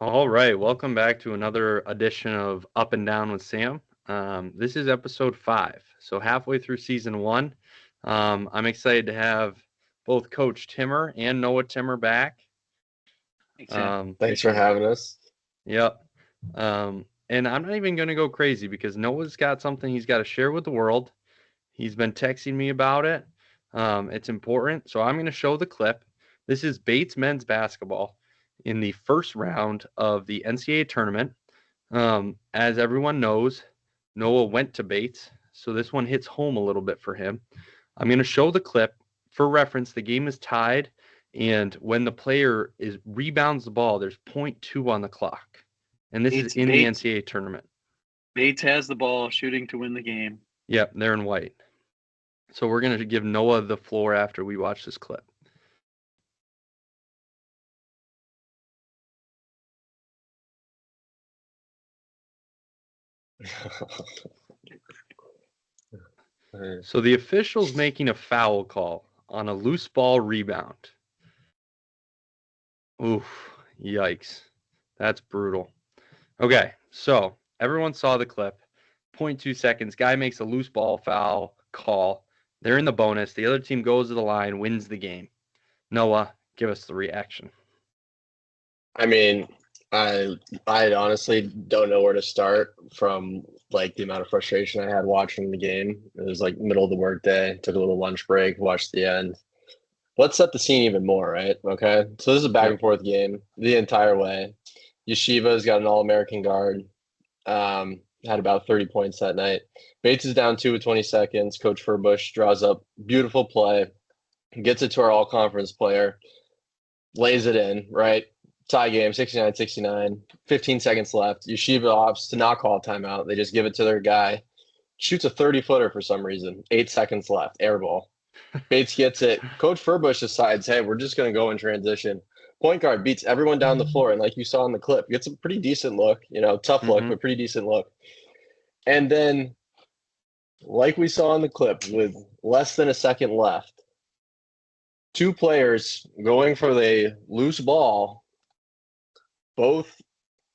All right, welcome back to another edition of Up and Down with Sam. This is episode 5, so halfway through season 1. I'm excited to have both Coach Timmer and Noah Timmer back. Thanks, Sam. Thanks for having us. Yep. And I'm not even going to go crazy because Noah's got something he's got to share with the world. He's been texting me about it. It's important, so I'm going to show the clip. This is Bates men's basketball in the first round of the NCAA tournament. As everyone knows, Noah went to Bates, so this one hits home a little bit for him. I'm going to show the clip. For reference, the game is tied, and when the player rebounds the ball, there's 0.2 on the clock. And this is in the NCAA tournament. Bates has the ball, shooting to win the game. Yep, they're in white. So we're going to give Noah the floor after we watch this clip. So the official's making a foul call on a loose ball rebound. Oof, yikes. That's brutal. Okay, so everyone saw the clip. 0.2 seconds. Guy makes a loose ball foul call. They're in the bonus. The other team goes to the line, wins the game. Noah, give us the reaction. I mean, I honestly don't know where to start from the amount of frustration I had watching the game. It was middle of the workday, took a little lunch break, watched the end. Let's set the scene even more, right? Okay. So this is a back and forth game the entire way. Yeshiva's got an All-American guard. Had about 30 points that night. Bates is down 2 with 20 seconds. Coach Furbush draws up beautiful play, gets it to our all-conference player, lays it in, right? Tie game, 69-69, 15 seconds left. Yeshiva opts to not call a timeout. They just give it to their guy. Shoots a 30-footer for some reason. 8 seconds left. Air ball. Bates gets it. Coach Furbush decides, hey, we're just going to go in transition. Point guard beats everyone down the floor. And like you saw in the clip, gets a pretty decent look. Tough look, but pretty decent look. And then, like we saw in the clip, with less than a second left, 2 players going for the loose ball, both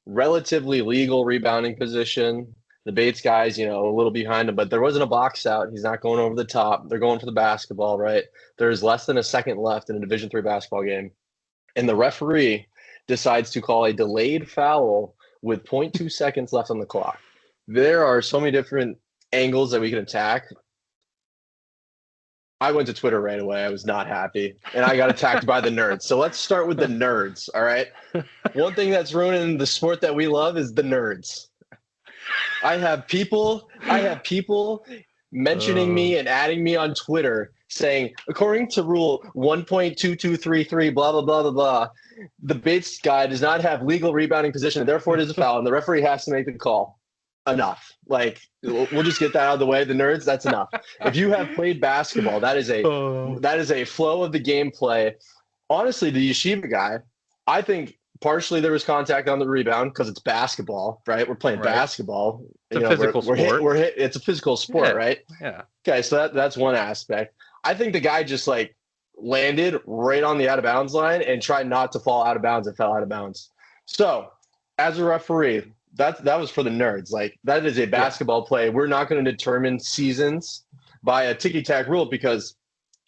relatively legal rebounding position. The Bates guys, a little behind him, but there wasn't a box out. He's not going over the top. They're going for the basketball, right? There's less than a second left in a Division III basketball game. And the referee decides to call a delayed foul with 0.2 seconds left on the clock. There are so many different angles that we can attack. I went to Twitter right away. I was not happy. And I got attacked by the nerds. So let's start with the nerds, all right? One thing that's ruining the sport that we love is the nerds. I have people mentioning me and adding me on Twitter saying, according to rule 1.2233, blah, blah, blah, blah, blah, the Bates guy does not have legal rebounding position, and therefore it is a foul, and the referee has to make the call. Enough. We'll just get that out of the way. The nerds, that's enough. If you have played basketball, that is a flow of the gameplay. Honestly, the Yeshiva guy, I think partially there was contact on the rebound because it's basketball, right? We're playing basketball. It's a physical sport. It's a physical sport, right? Yeah. Okay, so that's one aspect. I think the guy just landed right on the out of bounds line and tried not to fall out of bounds and fell out of bounds. So as a referee, that was for the nerds. That is a basketball play. We're not going to determine seasons by a ticky-tack rule, because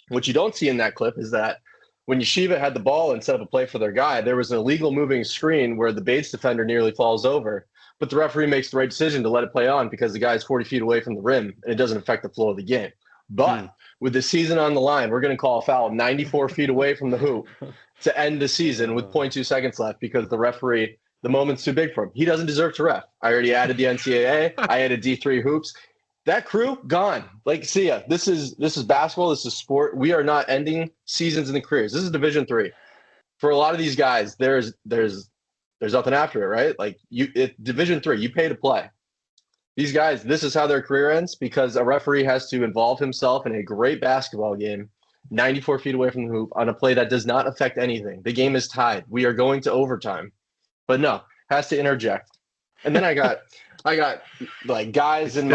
what you don't see in that clip is that when Yeshiva had the ball and set up a play for their guy, there was an illegal moving screen where the Bates defender nearly falls over, but the referee makes the right decision to let it play on because the guy is 40 feet away from the rim and it doesn't affect the flow of the game. But with the season on the line, we're going to call a foul 94 feet away from the hoop to end the season with 0.2 seconds left because the referee, the moment's too big for him. He doesn't deserve to ref. I already added the NCAA. I added D3 hoops. That crew, gone. See ya. This is basketball. This is sport. We are not ending seasons in the careers. This is Division III. For a lot of these guys, there's nothing after it, right? Division III, you pay to play. These guys, this is how their career ends because a referee has to involve himself in a great basketball game 94 feet away from the hoop on a play that does not affect anything. The game is tied. We are going to overtime. But no, has to interject. And then I got guys in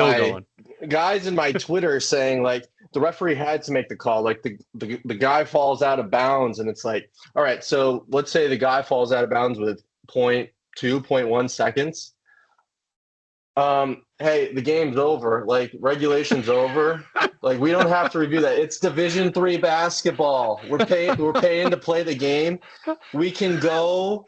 my Twitter saying the referee had to make the call. The guy falls out of bounds and it's all right, so let's say the guy falls out of bounds with 2.1 seconds. Hey, the game's over. Like, regulation's over. Like, we don't have to review that. It's Division III basketball. We're paying to play the game. We can go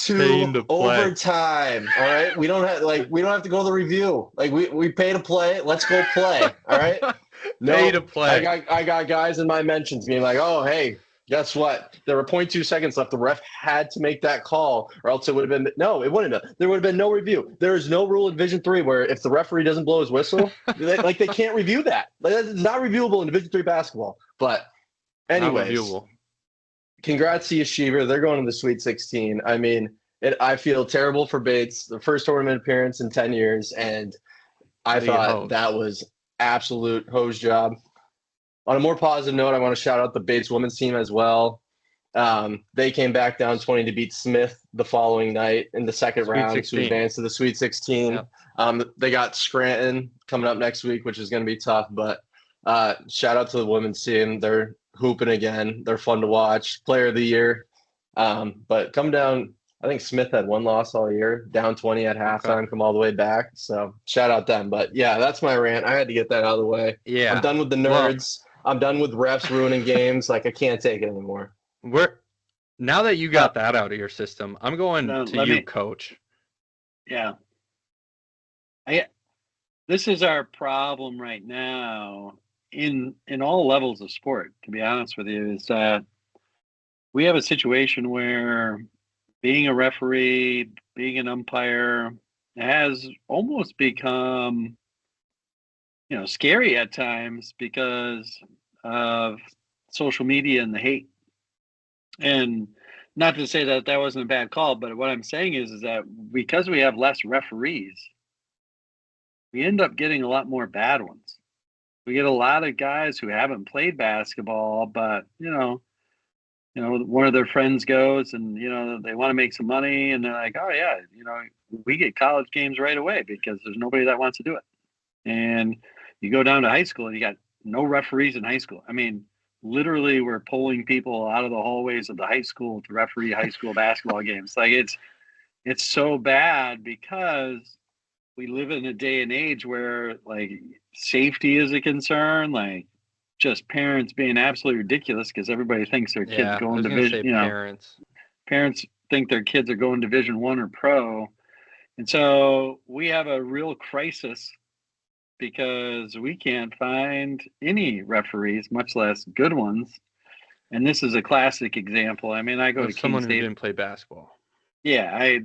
Paying to to play. overtime. All right. We don't have to go to the review. Like, we pay to play. Let's go play. All right. Pay to No, play. I got guys in my mentions being like, oh, hey, guess what? There were 0.2 seconds left. The ref had to make that call, or else it would have been no. It wouldn't have. There would have been no review. There is no rule in Division III where if the referee doesn't blow his whistle, they can't review that. Like, it's not reviewable in Division III basketball. But Not anyways, reviewable. congrats to Yeshiva. They're going to the Sweet 16. I mean, I feel terrible for Bates, the first tournament appearance in 10 years, and I The thought hose. that was absolute hose job. On a more positive note, I want to shout out the Bates women's team as well. They came back down 20 to beat Smith the following night in the second Sweet round 16. to advance to the Sweet 16. Yep. They got Scranton coming up next week, which is going to be tough. But shout out to the women's team. They're hooping again. They're fun to watch. Player of the year. But come down. I think Smith had one loss all year, down 20 at halftime, come all the way back. So shout out them. But yeah, that's my rant. I had to get that out of the way. Yeah. I'm done with the nerds. I'm done with refs ruining games. Like, I can't take it anymore. Now that you got that out of your system, I'm going to you, Coach. Yeah. This is our problem right now in all levels of sport, to be honest with you, is that we have a situation where being a referee, being an umpire has almost become, scary at times because of social media and the hate. And not to say that wasn't a bad call, but what I'm saying is that because we have less referees, we end up getting a lot more bad ones. We get a lot of guys who haven't played basketball, but one of their friends goes and they want to make some money, and they're like, oh yeah, we get college games right away because there's nobody that wants to do it. And you go down to high school and you got no referees in high school. I mean, literally, we're pulling people out of the hallways of the high school to referee high school basketball games. Like, it's so bad because we live in a day and age where, like, safety is a concern. Like, just parents being absolutely ridiculous because everybody thinks their kids going division. Parents think their kids are going Division I or pro, and so we have a real crisis because we can't find any referees, much less good ones. And this is a classic example. I mean, I go to someone King State. Who didn't play basketball. Yeah,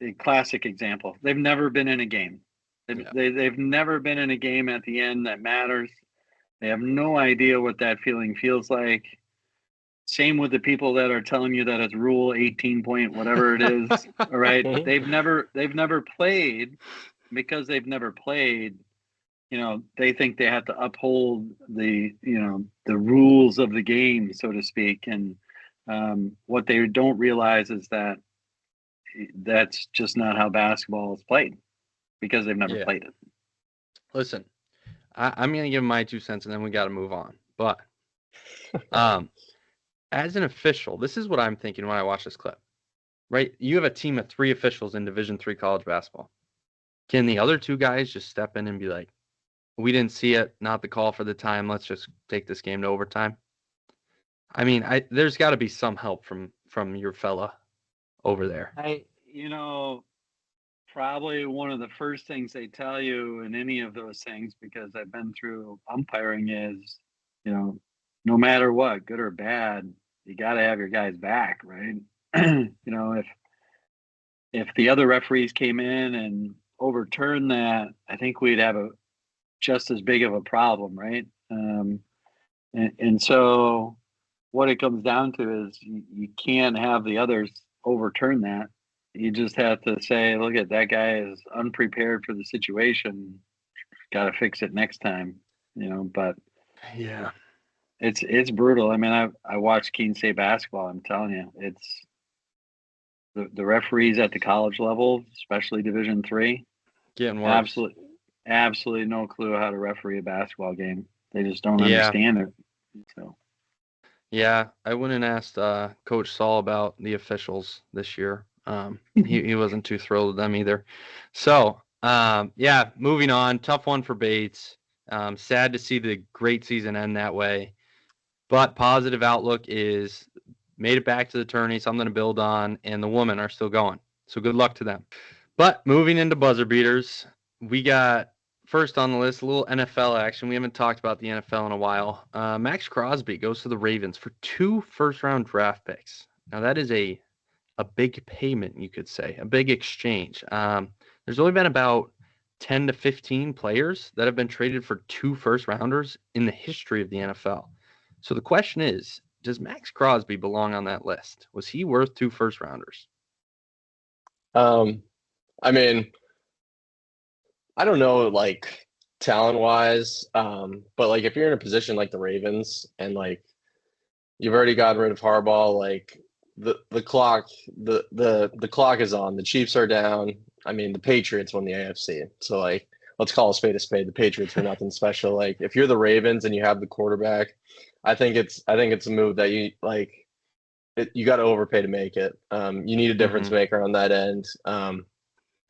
a classic example. They've never been in a game. They've never been in a game at the end that matters. They have no idea what that feeling feels like. Same with the people that are telling you that it's rule 18 point whatever it is. All right. They've never played. Because they've never played, they think they have to uphold the rules of the game, so to speak. And what they don't realize is that that's just not how basketball is played because they've never played it. Listen, I'm going to give my 2 cents and then we got to move on. But as an official, this is what I'm thinking when I watch this clip, right? You have a team of 3 officials in Division III college basketball. Can the other 2 guys just step in and be like, we didn't see it, not the call for the time, let's just take this game to overtime? I mean, there's got to be some help from your fella over there. Probably one of the first things they tell you in any of those things, because I've been through umpiring, is, no matter what, good or bad, you got to have your guys back, right? If the other referees came in and overturned that, I think we'd have just as big of a problem, right? And so what it comes down to is you can't have the others overturn that. You just have to say, look, at that guy is unprepared for the situation. Got to fix it next time, But yeah, it's brutal. I mean, I watched Keene State basketball. I'm telling you, it's the referees at the college level, especially Division III, getting worse. Absolutely no clue how to referee a basketball game. They just don't understand it. So. Yeah, I went and asked Coach Saul about the officials this year. He wasn't too thrilled with them either. So, yeah, moving on. Tough one for Bates. Sad to see the great season end that way. But positive outlook is made it back to the tourney, something to build on, and the women are still going. So good luck to them. But moving into buzzer beaters, we got first on the list a little NFL action. We haven't talked about the NFL in a while. Max Crosby goes to the Ravens for 2 first-round draft picks. Now that is a big payment, you could say, a big exchange. There's only been about 10 to 15 players that have been traded for 2 first-rounders in the history of the NFL. So the question is, does Max Crosby belong on that list? Was he worth 2 first-rounders? I mean, I don't know, like talent-wise, but like if you're in a position like the Ravens and like you've already gotten rid of Harbaugh, like the clock the clock is on. The Chiefs are down. I mean, the Patriots won the AFC, so like let's call a spade a spade. The Patriots are nothing special. Like if you're the Ravens and you have the quarterback, I think it's a move that you like. You got to overpay to make it. You need a difference maker on that end.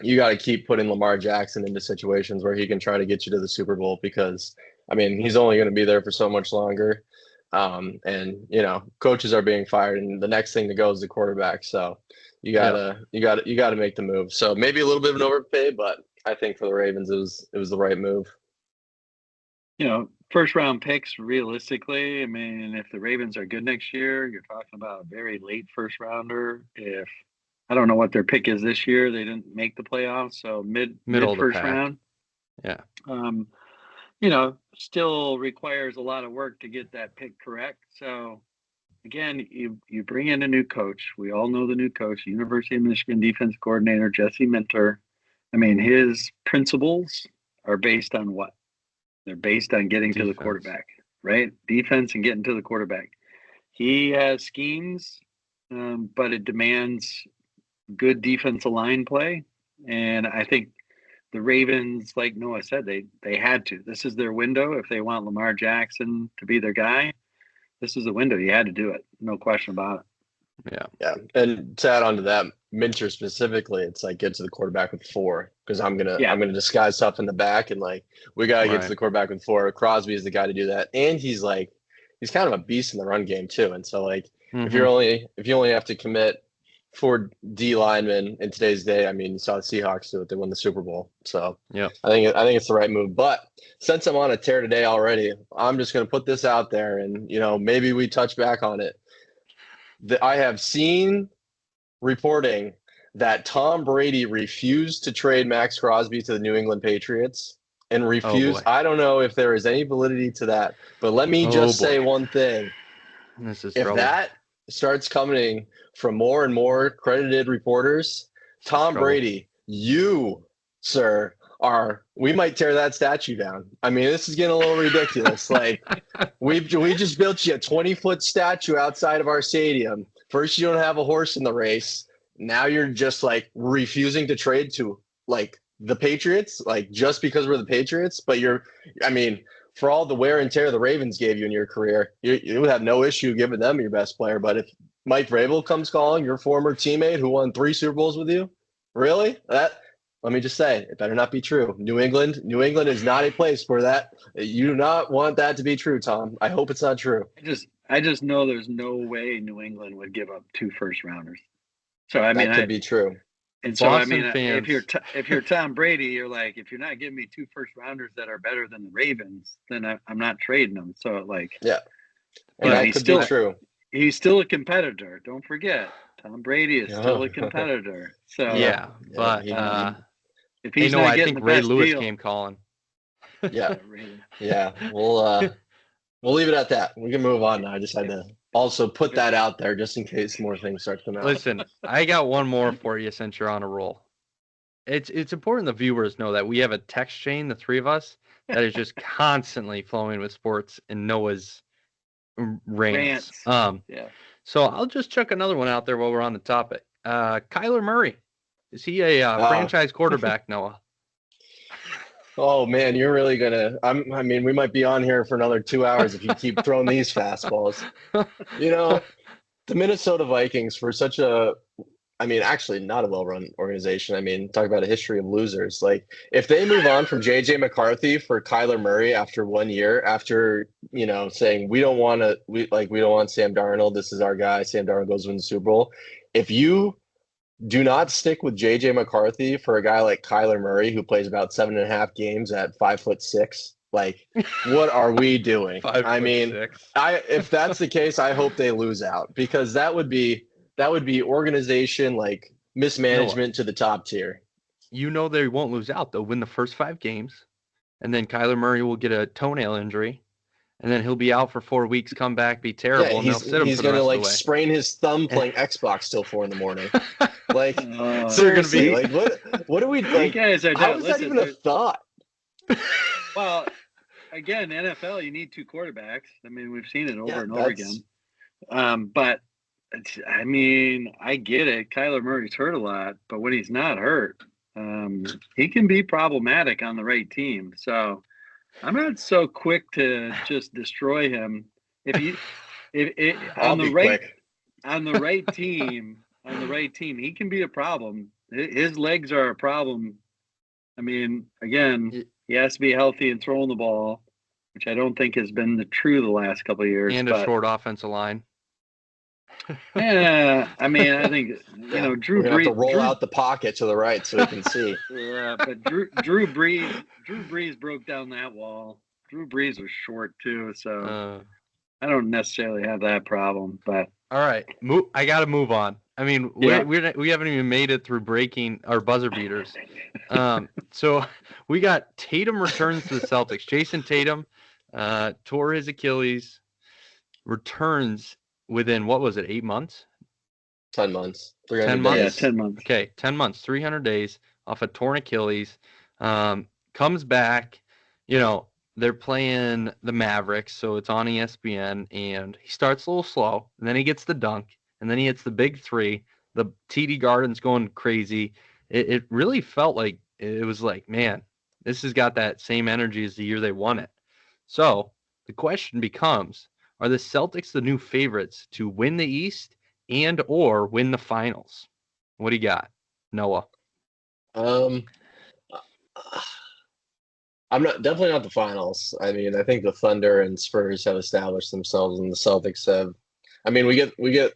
You got to keep putting Lamar Jackson into situations where he can try to get you to the Super Bowl because, I mean, he's only going to be there for so much longer. And you know, coaches are being fired, and the next thing to go is the quarterback. So you gotta make the move. So maybe a little bit of an overpay, but I think for the Ravens, it was the right move. You know, first round picks, realistically, I mean, if the Ravens are good next year, you're talking about a very late first rounder. If I don't know what their pick is this year, they didn't make the playoffs, so mid first round. Yeah. You know, still requires a lot of work to get that pick correct. So again, you bring in a new coach. We all know the new coach, University of Michigan defense coordinator Jesse Minter. I mean, his principles are based on what? They're based on getting to the quarterback, right? Defense and getting to the quarterback. He has schemes, but it demands good defensive line play. And I think the Ravens, like Noah said, they had to. This is their window. If they want Lamar Jackson to be their guy, this is the window. You had to do it. No question about it. Yeah. And to add on to that, Minter specifically, it's like get to the quarterback with 4 because I'm gonna disguise stuff in the back and like we gotta get to the quarterback with 4. Crosby is the guy to do that, and he's kind of a beast in the run game too. And so like if you only have to commit 4 D linemen in today's day, I mean, you saw the Seahawks do it; they won the Super Bowl. So I think it's the right move. But since I'm on a tear today already, I'm just gonna put this out there, and you know maybe we touch back on it. I have seen reporting that Tom Brady refused to trade Max Crosby to the New England Patriots and refused. I don't know if there is any validity to that, but let me just say one thing. This is if trouble. That starts coming from more and more credited reporters, Tom Brady, you, sir, we might tear that statue down. I mean, this is getting a little ridiculous. Like we just built you a 20-foot statue outside of our stadium. First, you don't have a horse in the race. Now you're just like refusing to trade to like the Patriots, like just because we're the Patriots. But for all the wear and tear the Ravens gave you in your career, you would have no issue giving them your best player. But if Mike Vrabel comes calling, your former teammate who won 3 Super Bowls with you, really? Let me just say, it better not be true. New England is not a place for that. You do not want that to be true, Tom. I hope it's not true. I just know there's no way New England would give up 2 first rounders. So I mean, that could be true. And so Boston fans, if you're Tom Brady, you're like, if you're not giving me 2 first rounders that are better than the Ravens, then I'm not trading them. So like, yeah, and that could be true. He's still a competitor. Don't forget, Tom Brady is still a competitor. So but if he's not getting the Ray best Lewis deal, came calling. Yeah. We'll leave it at that. We can move on now. I just had to also put that out there just in case more things start coming out. Listen, I got one more for you since you're on a roll. It's important the viewers know that we have a text chain, the 3 of us, that is just constantly flowing with sports and Noah's rants. So I'll just chuck another one out there while we're on the topic. Kyler Murray. Is he a franchise quarterback, Noah? Oh man, you're really gonna. We might be on here for another 2 hours if you keep throwing these fastballs. You know, the Minnesota Vikings for such a I mean, actually not a well-run organization. I mean, talk about a history of losers. Like if they move on from JJ McCarthy for Kyler Murray after 1 year, after, saying we don't want Sam Darnold, this is our guy, Sam Darnold goes win the Super Bowl. If you do not stick with JJ McCarthy for a guy like Kyler Murray who plays about 7.5 games at 5'6", like what are we doing? I mean, 5'6". if that's the case, I hope they lose out, because that would be organization, like Noah, mismanagement to the top tier. they won't lose out. They'll win the first 5 games, and then Kyler Murray will get a toenail injury, and then he'll be out for 4 weeks, come back, be Yeah, terrible, and they'll sit him he's for the gonna rest of the like way. sprain his thumb playing Xbox till 4 in the morning. Like They're gonna seriously, be like what do we You like? guys are How is that even a thought? Well, again, NFL, you need 2 quarterbacks. I mean, we've seen it over and over That's again. But I mean, I get it. Kyler Murray's hurt a lot, but when he's not hurt, he can be problematic on the right team. So I'm not so quick to just destroy him. If I'll on the be right quick. on the right team, he can be a problem. His legs are a problem. I mean, again, he has to be healthy and throwing the ball, which I don't think has been true the last couple of years. and a But short offensive line. yeah, I mean, I think Drew We're gonna have to Brees. roll out the pocket to the right so we can see. Yeah, but Drew Brees broke down that wall. Drew Brees was short too, so I don't necessarily have that problem. But all right, I got to move on. I mean, we haven't even made it through breaking our buzzer beaters. So we got Tatum returns to the Celtics. Jason Tatum tore his Achilles, returns within, what was it, 8 months? 10 months, 300 10 months? days. Yeah, 10 months. Okay, 10 months, 300 days off a torn Achilles. Comes back, they're playing the Mavericks, so it's on ESPN, and he starts a little slow, and then he gets the dunk, and then he hits the big three. The TD Garden's going crazy. It really felt like, it was like, man, this has got that same energy as the year they won it. So the question becomes, are the Celtics the new favorites to win the East and or win the finals? What do you got, Noah? Um, I'm definitely not the finals. I mean, I think the Thunder and Spurs have established themselves, and the Celtics have. I mean, we get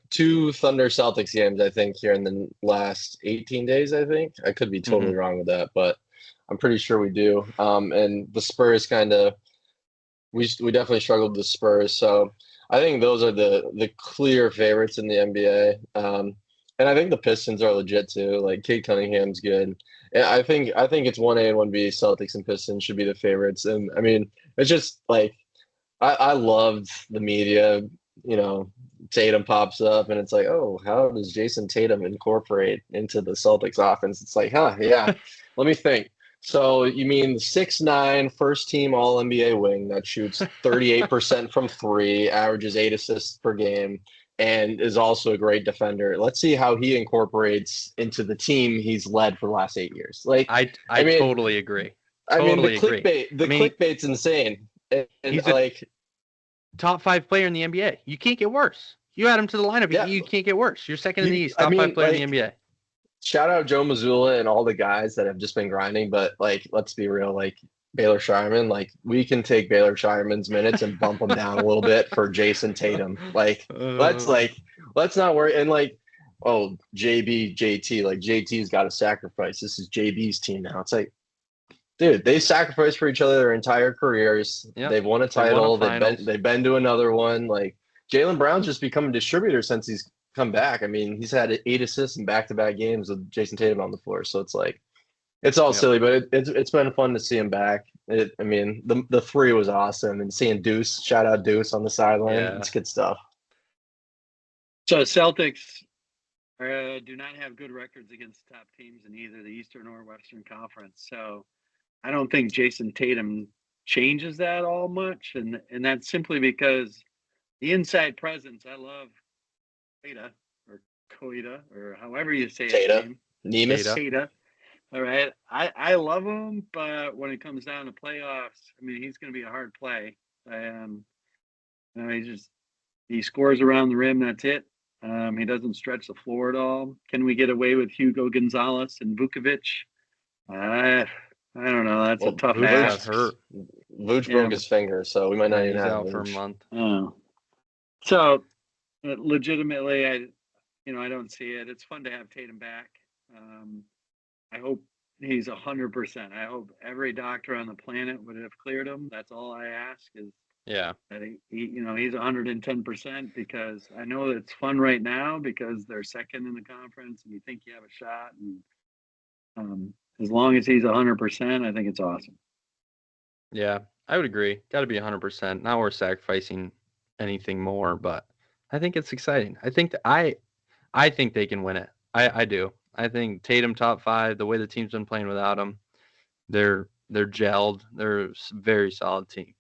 2 Thunder Celtics games, I think, here in the last 18 days. I think I could be totally wrong with that, but I'm pretty sure we do. And the Spurs kind of we definitely struggled with the Spurs, so I think those are the clear favorites in the NBA. And I think the Pistons are legit too. Like Cade Cunningham's good. And I think it's 1A and 1B. Celtics and Pistons should be the favorites. And I mean, it's just like I loved the media. Tatum pops up, and it's like, oh, how does Jason Tatum incorporate into the Celtics offense? It's like, yeah. Let me think. So you mean the 6'9" first team All NBA wing that shoots 38% from 3, averages 8 assists per game, and is also a great defender. Let's see how he incorporates into the team he's led for the last 8 years. Like I mean, totally agree. The clickbait's insane. And he's like top 5 player in the NBA. You can't get worse. You add him to the lineup, Yeah. you can't get worse. You're second in the East, top 5 player in the NBA. Shout out Joe Mazzulla and all the guys that have just been grinding, but like, let's be real, like Baylor Shireman, like we can take Baylor Shireman's minutes and bump them down a little bit for Jason Tatum. Like, let's not worry. And like, oh, JT, like JT's got to sacrifice. This is JB's team now. It's like, dude, they sacrificed for each other their entire careers. Yep. They've won a title. They've been to another one. Like Jaylen Brown's just become a distributor since he's come back. I mean, he's had 8 assists in back-to-back games with Jason Tatum on the floor. So it's like, it's all silly, but it's been fun to see him back. I mean, the 3 was awesome, and seeing Deuce, shout out Deuce on the sideline. Yeah. It's good stuff. So Celtics do not have good records against top teams in either the Eastern or Western Conference. So I don't think Jason Tatum changes that all much, and that's simply because the inside presence. I love Koida, or however you say his name. Nemus. All right. I love him, but when it comes down to playoffs, I mean, he's going to be a hard play. He scores around the rim. That's it. He doesn't stretch the floor at all. Can we get away with Hugo Gonzalez and Vukovic? I don't know. That's a Well, tough Vooch got ask. hurt. Vooch Yeah, broke his finger, so we might not Yeah, even he's have out for a Vooch. month. Oh. So legitimately, I don't see it. It's fun to have Tatum back. I hope he's 100%. I hope every doctor on the planet would have cleared him. That's all I ask is Yeah. that he's 110% because I know that it's fun right now because they're second in the conference and you think you have a shot. And as long as he's 100%, I think it's awesome. Yeah, I would agree. Got to be 100%. Not worth sacrificing anything more, but I think it's exciting. I think they can win it. I do. I think Tatum top 5, the way the team's been playing without him, they're gelled. They're a very solid team.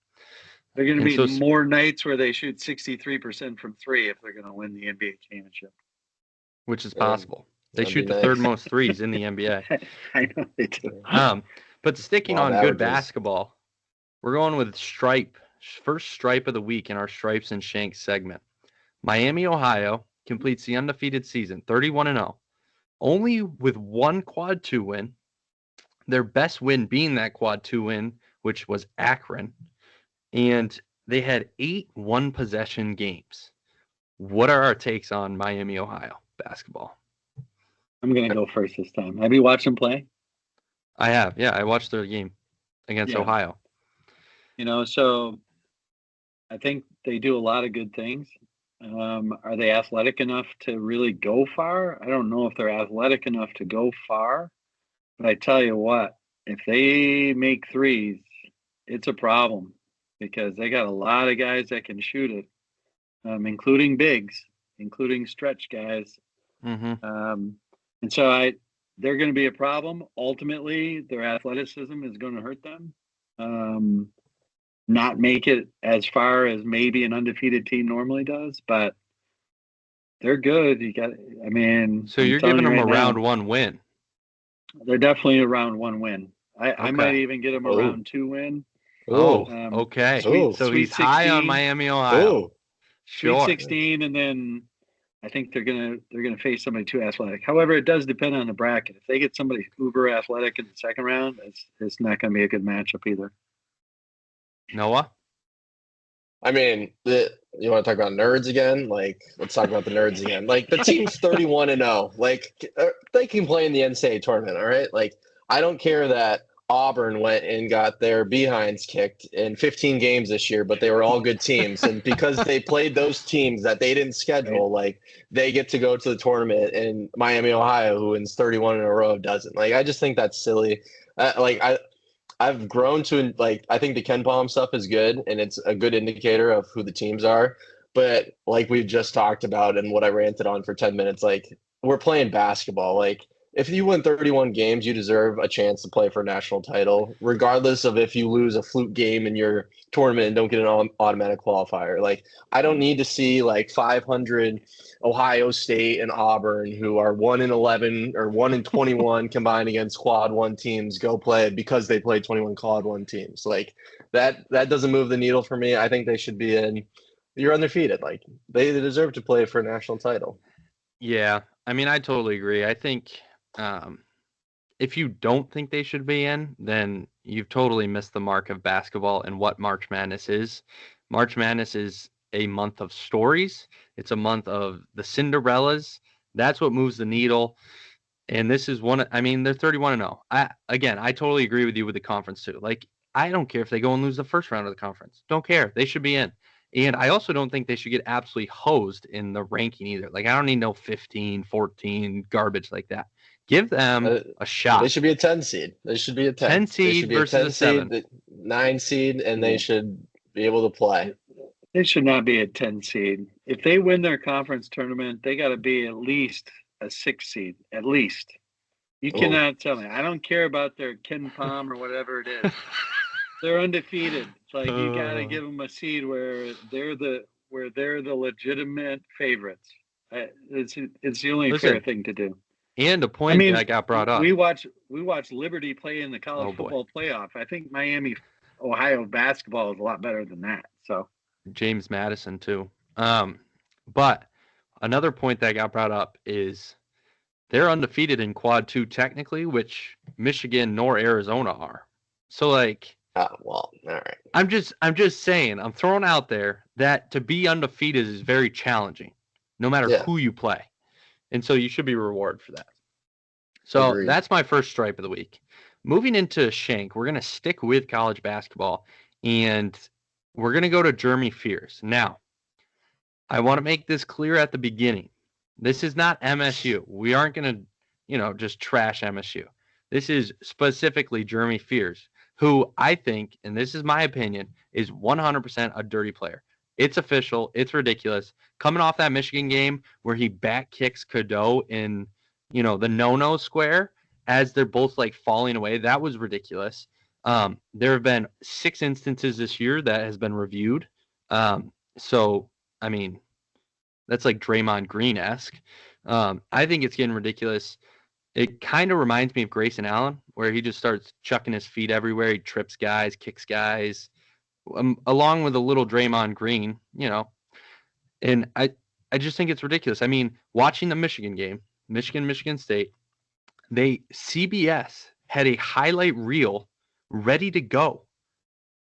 They're going to And be so more nights where they shoot 63% from three if they're going to win the NBA championship. which is Yeah, possible. They that'd shoot be the third nice. most threes in the NBA. I know they do. But sticking Wild on good averages. basketball, we're going with Stripe. First stripe of the week in our Stripes and Shanks segment. Miami, Ohio completes the undefeated season, 31-0, only with one quad 2 win. Their best win being that quad 2 win, which was Akron. And they had 8 one possession games. What are our takes on Miami, Ohio basketball? I'm going to go first this time. Have you watched them play? I have. Yeah, I watched their game against Ohio. So I think they do a lot of good things. Are they athletic enough to really go far? I don't know if they're athletic enough to go far, but I tell you what, if they make threes, it's a problem because they got a lot of guys that can shoot it, including bigs, including stretch guys. Mm-hmm. And so they're going to be a problem. Ultimately, their athleticism is going to hurt them. Not make it as far as maybe an undefeated team normally does, but they're good. So I'm you're telling giving you them right a round now, 1 win. they're definitely a round 1 win. I Okay. might even get them a round 2 win. Oh, Oh, okay. Oh. So Sweet he's high on 16, Miami, Ohio. Sweet Sure. 16, and then I think they're gonna face somebody too athletic. However, it does depend on the bracket. If they get somebody uber athletic in the second round, it's not going to be a good matchup either. Noah? I mean, you want to talk about nerds again? Like, let's talk about the nerds again. Like, the team's 31-0. Like, they can play in the NCAA tournament, all right? Like, I don't care that Auburn went and got their behinds kicked in 15 games this year, but they were all good teams. And because they played those teams that they didn't schedule, like, they get to go to the tournament. And Miami, Ohio, who wins 31 in a row, doesn't. Like, I just think that's silly. I've grown to like I think the Ken Palm stuff is good and it's a good indicator of who the teams are. But like we've just talked about and what I ranted on for 10 minutes, like we're playing basketball. Like if you win 31 games, you deserve a chance to play for a national title, regardless of if you lose a fluke game in your tournament and don't get an automatic qualifier. Like I don't need to see like 500 Ohio State and Auburn, who are 1-11 or 1-21 combined against quad 1 teams, go play because they played 21 quad 1 teams. Like that doesn't move the needle for me. I think they should be in. You're undefeated. Like they deserve to play for a national title. Yeah. I mean, I totally agree. I think if you don't think they should be in, then you've totally missed the mark of basketball and what March Madness is. March Madness is a month of stories. It's a month of the Cinderellas. That's what moves the needle. And this is one. I mean, they're 31-0. I totally agree with you with the conference too. Like, I don't care if they go and lose the first round of the conference. Don't care. They should be in. And I also don't think they should get absolutely hosed in the ranking either. Like, I don't need no 15, 14 garbage like that. Give them a shot. They should be a 10 seed. They should be a 10. 10 seed they should be versus a 10 a 7. seed, 9 seed, and they should be able to play. They should not be a 10 seed. If they win their conference tournament, they got to be at least a 6 seed, at least. You cannot tell me. I don't care about their Ken Palm or whatever it is. They're undefeated. It's like you got to give them a seed where they're the legitimate favorites. It's the only fair thing to do. And a point that got brought up. We watch Liberty play in the college football playoff. I think Miami, Ohio basketball is a lot better than that. So James Madison too. But another point that got brought up is they're undefeated in quad 2 technically, which Michigan nor Arizona are. So like Well, all right. I'm just saying, I'm throwing out there that to be undefeated is very challenging, no matter Yeah, who you play. And so you should be rewarded for that. So agreed. that's my first stripe of the week. Moving into Shank, we're going to stick with college basketball and we're going to go to Jeremy Fears. Now, I want to make this clear at the beginning. This is not MSU. We aren't going to, just trash MSU. This is specifically Jeremy Fears, who I think, and this is my opinion, is 100% a dirty player. It's official. It's ridiculous. Coming off that Michigan game where he back kicks Cadeau in, the no-no square as they're both like falling away, that was ridiculous. There have been 6 instances this year that has been reviewed. So, I mean, that's like Draymond Green-esque. I think it's getting ridiculous. It kind of reminds me of Grayson Allen, where he just starts chucking his feet everywhere. He trips guys, kicks guys, along with a little Draymond Green, And I just think it's ridiculous. I mean, watching the Michigan game, Michigan State, CBS had a highlight reel ready to go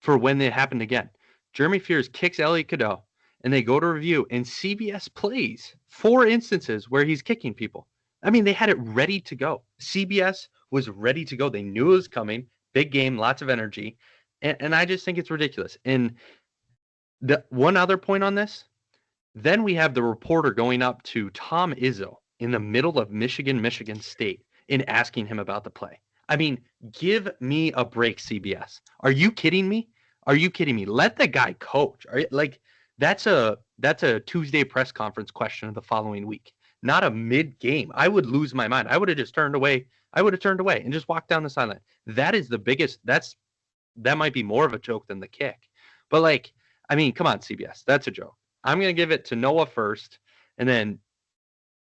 for when it happened again. Jeremy Fears kicks Elliot Cadeau, and they go to review, and CBS plays 4 instances where he's kicking people. I mean, they had it ready to go. CBS was ready to go. They knew it was coming. Big game, lots of energy. And I just think it's ridiculous. And the one other point on this, then we have the reporter going up to Tom Izzo in the middle of Michigan State and asking him about the play. I mean, give me a break, CBS. Are you kidding me? Are you kidding me? Let the guy coach. That's a Tuesday press conference question of the following week, not a mid game. I would lose my mind. I would have just turned away. I would have turned away and just walked down the sideline. That is the biggest. That might be more of a joke than the kick. But I mean, come on, CBS. That's a joke. I'm gonna give it to Noah first, and then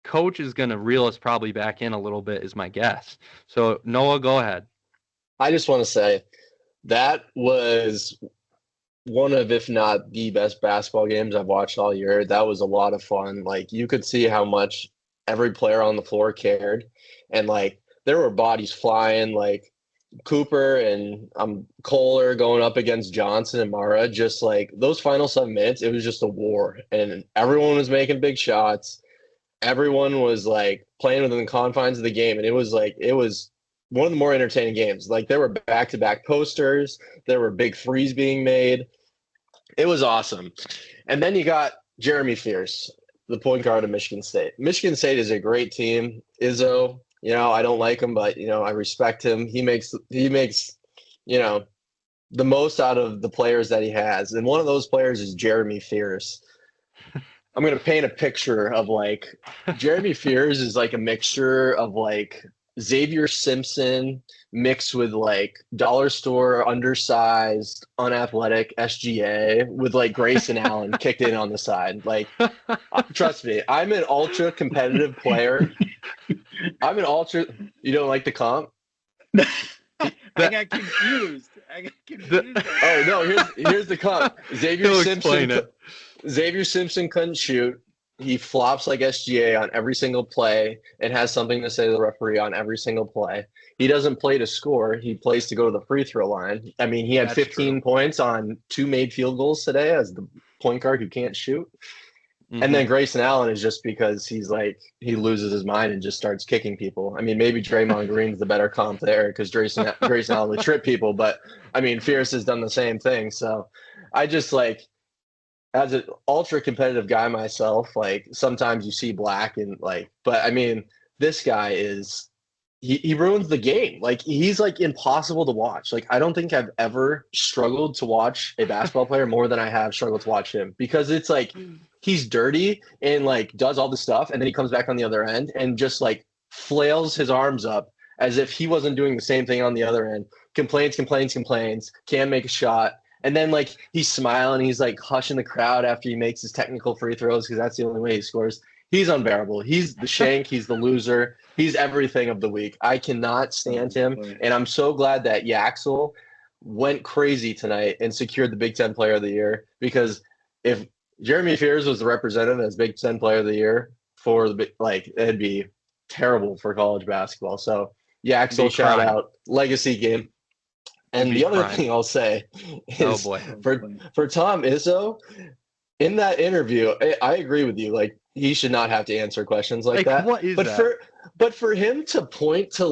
Coach is gonna reel us probably back in a little bit, is my guess. So Noah, go ahead. I just want to say that was one of, if not the best basketball games I've watched all year. That was a lot of fun. Like, you could see how much every player on the floor cared, and there were bodies flying. Like Cooper and Kohler going up against Johnson and Mara. Just those final 7 minutes, it was just a war, and everyone was making big shots. Everyone was playing within the confines of the game, and it was one of the more entertaining games. There were back-to-back posters, there were big threes being made. It was awesome. And then you got Jeremy Fears, the point guard of Michigan State. Michigan State is a great team. Izzo, I don't like him, but I respect him. He makes the most out of the players that he has, and one of those players is Jeremy Fears. I'm going to paint a picture of Jeremy Fears is a mixture of Xavier Simpson mixed with dollar store, undersized, unathletic SGA with Grayson Allen kicked in on the side. Trust me, I'm an ultra competitive player. You don't like the comp? I got confused. Oh no, here's the comp. Xavier Simpson couldn't shoot. He flops like SGA on every single play and has something to say to the referee on every single play. He doesn't play to score. He plays to go to the free throw line. I mean, he had 15 points on 2 made field goals today as the point guard who can't shoot. Mm-hmm. And then Grayson Allen is just because he loses his mind and just starts kicking people. I mean, maybe Draymond Green's the better comp there because Grayson Allen would trip people. But, I mean, Fierce has done the same thing. So I just as an ultra competitive guy myself, sometimes you see black and but I mean, this guy is, he ruins the game. He's impossible to watch. I don't think I've ever struggled to watch a basketball player more than I have struggled to watch him, because it's he's dirty and does all the stuff, and then he comes back on the other end and just flails his arms up as if he wasn't doing the same thing on the other end. Complains, can't make a shot. And then he's smiling, he's hushing the crowd after he makes his technical free throws because that's the only way he scores. He's unbearable. He's the shank. He's the loser. He's everything of the week. I cannot stand him. And I'm so glad that Yaxel went crazy tonight and secured the Big Ten Player of the Year, because if Jeremy Fears was represented as Big Ten Player of the Year for it'd be terrible for college basketball. So yeah, Axel, Be shout crime. out legacy game. It'd And be the other crime. thing I'll say Oh is boy. for Tom Izzo in that interview, I agree with you. Like he should not have to answer questions like Like, that. what is But that? for him to point to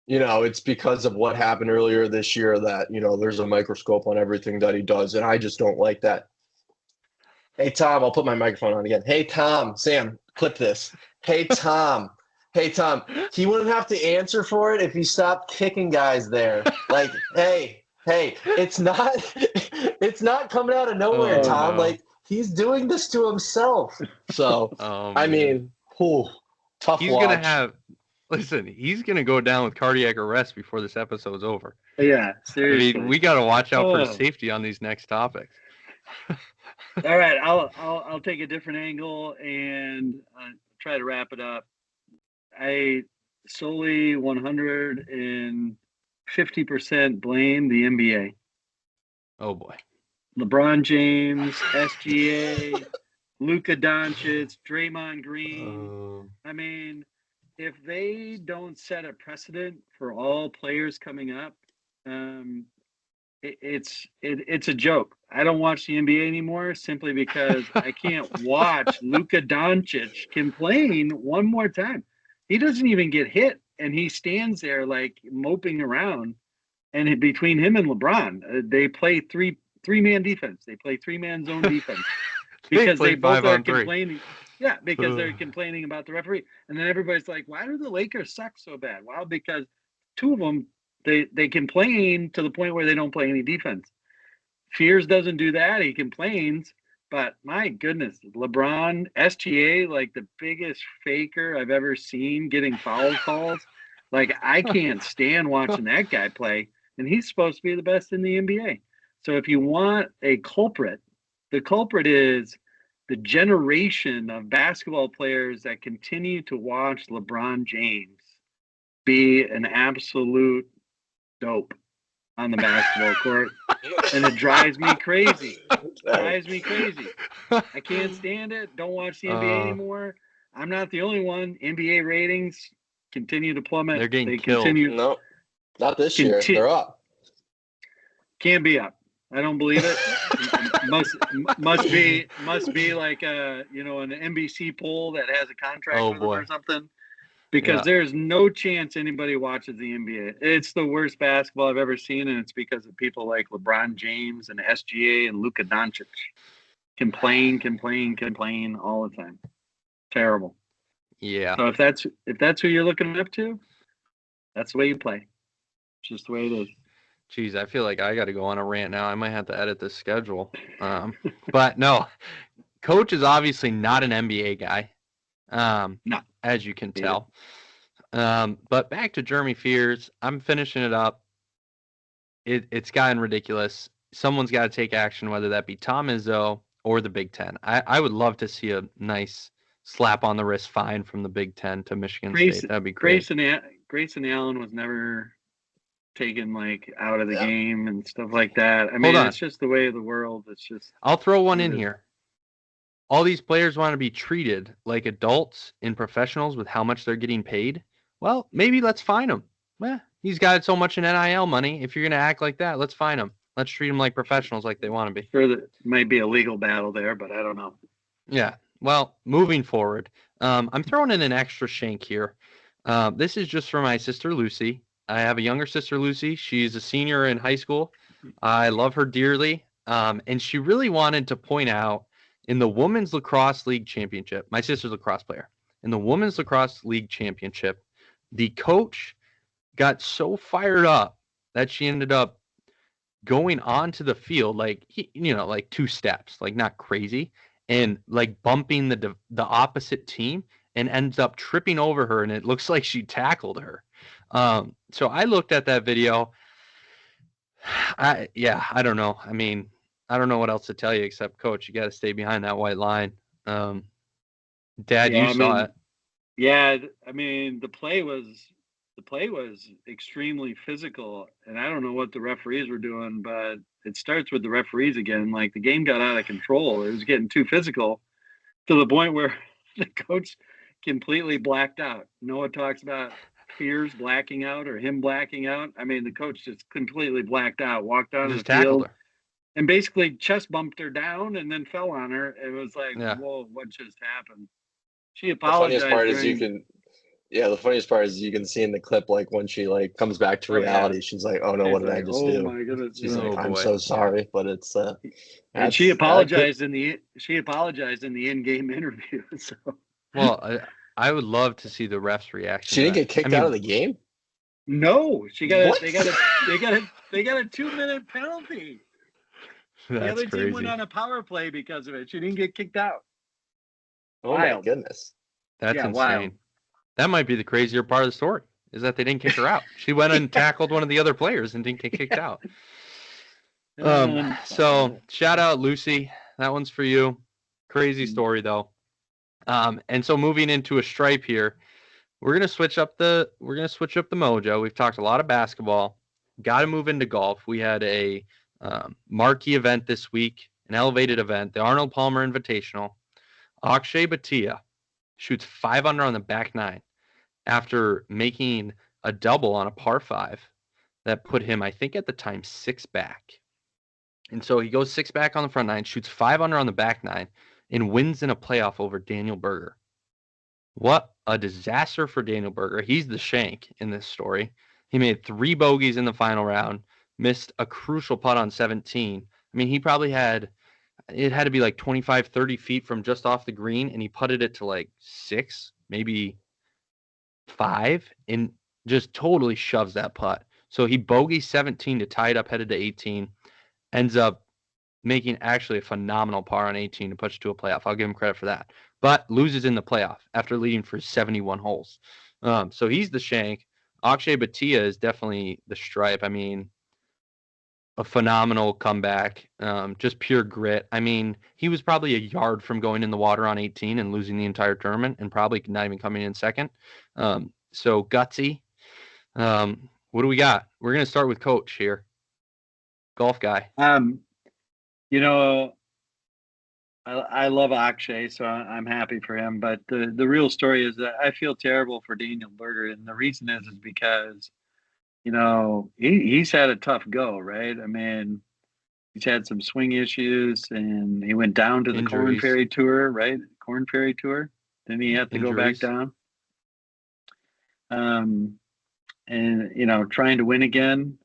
it's because of what happened earlier this year that, there's a microscope on everything that he does. And I just don't like that. Hey, Tom, I'll put my microphone on again. Hey, Tom, Sam, clip this. Hey, Tom. Hey, Tom, he wouldn't have to answer for it if he stopped kicking guys there. Like, hey, it's not coming out of nowhere, Oh Tom. no. Like, he's doing this to himself. So, Oh I man. mean, tough He's gonna watch. have. Listen, he's gonna go down with cardiac arrest before this episode's over. Yeah, I mean, seriously. we got to watch out for Oh. his safety on these next topics. All right, I'll take a different angle and try to wrap it up. I solely 150% blame the NBA. Oh boy. LeBron James, SGA, Luka Doncic, Draymond Green. I mean, if they don't set a precedent for all players coming up, it's a joke. I don't watch the NBA anymore simply because I can't watch Luka Doncic complain one more time. He doesn't even get hit, and he stands there like moping around. And between him and LeBron, they play three-man defense. They play three-man zone defense because play they both 5-on-3. are complaining. Yeah, because they're complaining about the referee. And then everybody's like, why do the Lakers suck so bad? Well, because two of them, they complain to the point where they don't play any defense. Fears doesn't do that. He complains. But my goodness, LeBron, SGA, like the biggest faker I've ever seen getting foul calls. Like, I can't stand watching that guy play. And he's supposed to be the best in the NBA. So if you want a culprit, the culprit is the generation of basketball players that continue to watch LeBron James be an absolute dope on the basketball court. And it drives me crazy. Drives me crazy. I can't stand it. Don't watch the NBA anymore. I'm not the only one. NBA ratings continue to plummet. They're getting They killed. continue. No, not this year. They're up. Can't be up. I don't believe it. must be like an NBC poll that has a contract with them or something. Because there's no chance anybody watches the NBA. It's the worst basketball I've ever seen, and it's because of people like LeBron James and SGA and Luka Doncic. Complain all the time. Terrible. Yeah. So if that's who you're looking up to, that's the way you play. It's just the way it is. Jeez, I feel like I got to go on a rant now. I might have to edit this schedule. But no, Coach is obviously not an NBA guy. No. As you can tell. But back to Jeremy Fears. I'm finishing it up. It's gotten ridiculous. Someone's got to take action, whether that be Tom Izzo or the Big Ten. I would love to see a nice slap on the wrist fine from the Big Ten to Michigan State. That'd be great. Grayson Allen was never taken like out of the game and stuff like that. I mean, it's just the way of the world. It's just. I'll throw one in here. All these players want to be treated like adults and professionals with how much they're getting paid. Well, maybe let's fine him. He's got so much in NIL money. If you're going to act like that, let's fine him. Let's treat them like professionals like they want to be. Sure, that might be a legal battle there, but I don't know. Yeah. Well, moving forward, I'm throwing in an extra shank here. This is just for my sister, Lucy. I have a younger sister, Lucy. She's a senior in high school. I love her dearly. And she really wanted to point out in the Women's Lacrosse League Championship, my sister's a lacrosse player. In the Women's Lacrosse League Championship, the coach got so fired up that she ended up going onto the field like two steps, like not crazy, and like bumping the opposite team and ends up tripping over her, and it looks like she tackled her. So I looked at that video. I don't know. I mean, I don't know what else to tell you except, Coach, you got to stay behind that white line. Dad, you saw it. Yeah, I mean, the play was the play was extremely physical, and I don't know what the referees were doing, but it starts with the referees again. Like the game got out of control. It was getting too physical to the point where the coach completely blacked out. Noah talks about Fears blacking out or him blacking out. I mean, the coach just completely blacked out, walked He out of the just tackled field, her. and basically chest bumped her down and then fell on her. It was like, Yeah. whoa, what just happened? She The funniest apologized part is during. the funniest part is you can see in the clip, like when she like comes back to Oh yeah, reality, she's like, "Oh no, what she's did I like, just oh do?" my goodness, She's yeah. like, Oh "I'm boy. so sorry," but it's And she that could apologized in the in-game interview. So Well, I would love to see the ref's reaction she to didn't that. get kicked I out of mean, the game. no, What? they got a 2-minute penalty. The that's other team went crazy. on a power play because of it. She didn't get kicked out. Oh my Wild. goodness. That's Yeah, wild. insane. That might be the crazier part of the story, is that they didn't kick her out. She went and tackled one of the other players and didn't get kicked out. So shout out Lucy. That one's for you. Crazy story though. And so moving into a stripe here, we're gonna switch up the mojo. We've talked a lot of basketball. Got to move into golf. We had a marquee event this week, an elevated event, the Arnold Palmer Invitational. Akshay Bhatia shoots 5 under on the back nine after making a double on a par 5 that put him, I think at the time, 6 back. And so he goes 6 back on the front nine, shoots 5 under on the back nine, and wins in a playoff over Daniel Berger. What a disaster for Daniel Berger. He's the shank in this story. He made 3 bogeys in the final round, missed a crucial putt on 17. I mean, he probably had to be like 25, 30 feet from just off the green, and he putted it to like 6, maybe 5, and just totally shoves that putt. So he bogeys 17 to tie it up, headed to 18, ends up making actually a phenomenal par on 18 to push to a playoff. I'll give him credit for that. But loses in the playoff after leading for 71 holes. So he's the shank. Akshay Bhatia is definitely the stripe. I mean, a phenomenal comeback, just pure grit. I mean, he was probably a yard from going in the water on 18 and losing the entire tournament and probably not even coming in second. So gutsy. What do we got? We're going to start with Coach here. Golf guy. You know, I love Akshay, so I'm happy for him. But the real story is that I feel terrible for Daniel Berger, and the reason is because he's had a tough go, right? I mean, he's had some swing issues, and he went down to the Corn Injuries. Ferry Tour, right? Corn Ferry Tour. Then he had to go back Injuries. down. And trying to win again.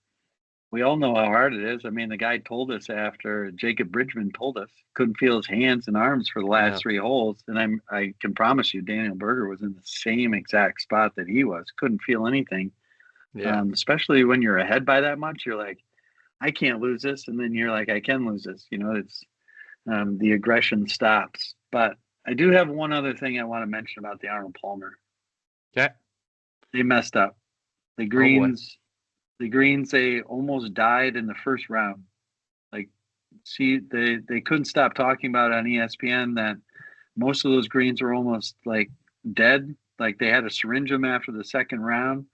We all know how hard it is. I mean, the guy told us after Jacob Bridgman told us couldn't feel his hands and arms for the last Yeah. 3 holes, and I can promise you, Daniel Berger was in the same exact spot that he was. Couldn't feel anything. Yeah. Especially when you're ahead by that much, you're like, I can't lose this, and then you're like, I can lose this. It's the aggression stops. But I do have one other thing I want to mention about the Arnold Palmer. Okay. They messed up. The greens. The greens, they almost died in the first round. Like, see, they couldn't stop talking about on ESPN that most of those greens were almost like dead. Like they had to syringe them after the second round.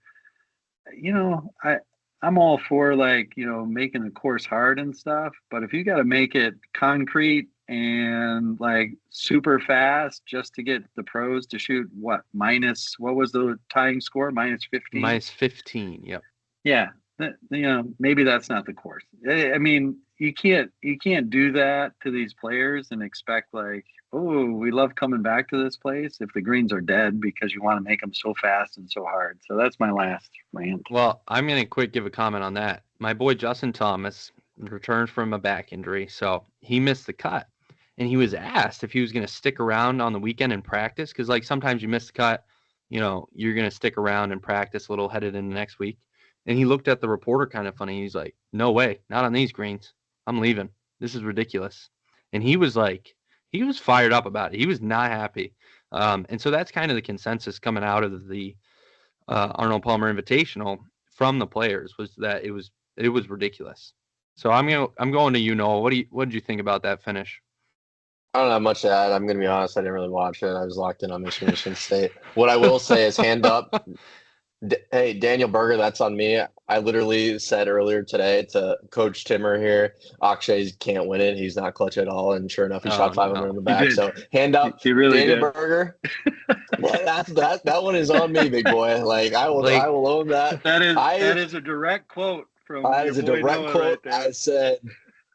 I'm all for making the course hard and stuff, but if you got to make it concrete and like super fast just to get the pros to shoot what was the tying score? -15? -15. Yep. Yeah, maybe that's not the course. I mean, you can't do that to these players and expect like, oh, we love coming back to this place if the greens are dead because you want to make them so fast and so hard. So that's my last rant. Well, I'm going to give a comment on that. My boy Justin Thomas returned from a back injury, so he missed the cut. And he was asked if he was going to stick around on the weekend and practice because like sometimes you miss the cut, you're going to stick around and practice a little headed in the next week. And he looked at the reporter kind of funny. He's like, no way, not on these greens. I'm leaving. This is ridiculous. And he was fired up about it. He was not happy. And so that's kind of the consensus coming out of the Arnold Palmer Invitational from the players was that it was ridiculous. So I'm going to Noah. What did you think about that finish? I don't have much to add. I'm going to be honest. I didn't really watch it. I was locked in on Michigan State. What I will say is hand up. Hey, Daniel Berger, that's on me. I literally said earlier today to Coach Timmer here, Akshay can't win it. He's not clutch at all. And sure enough, he Oh shot 500 no. in the He back. did. So hand up, He really Daniel did. Berger. That one is on me, big boy. Like I Like will own that. That is a direct quote from That your is a boy direct Noah right quote. there. I said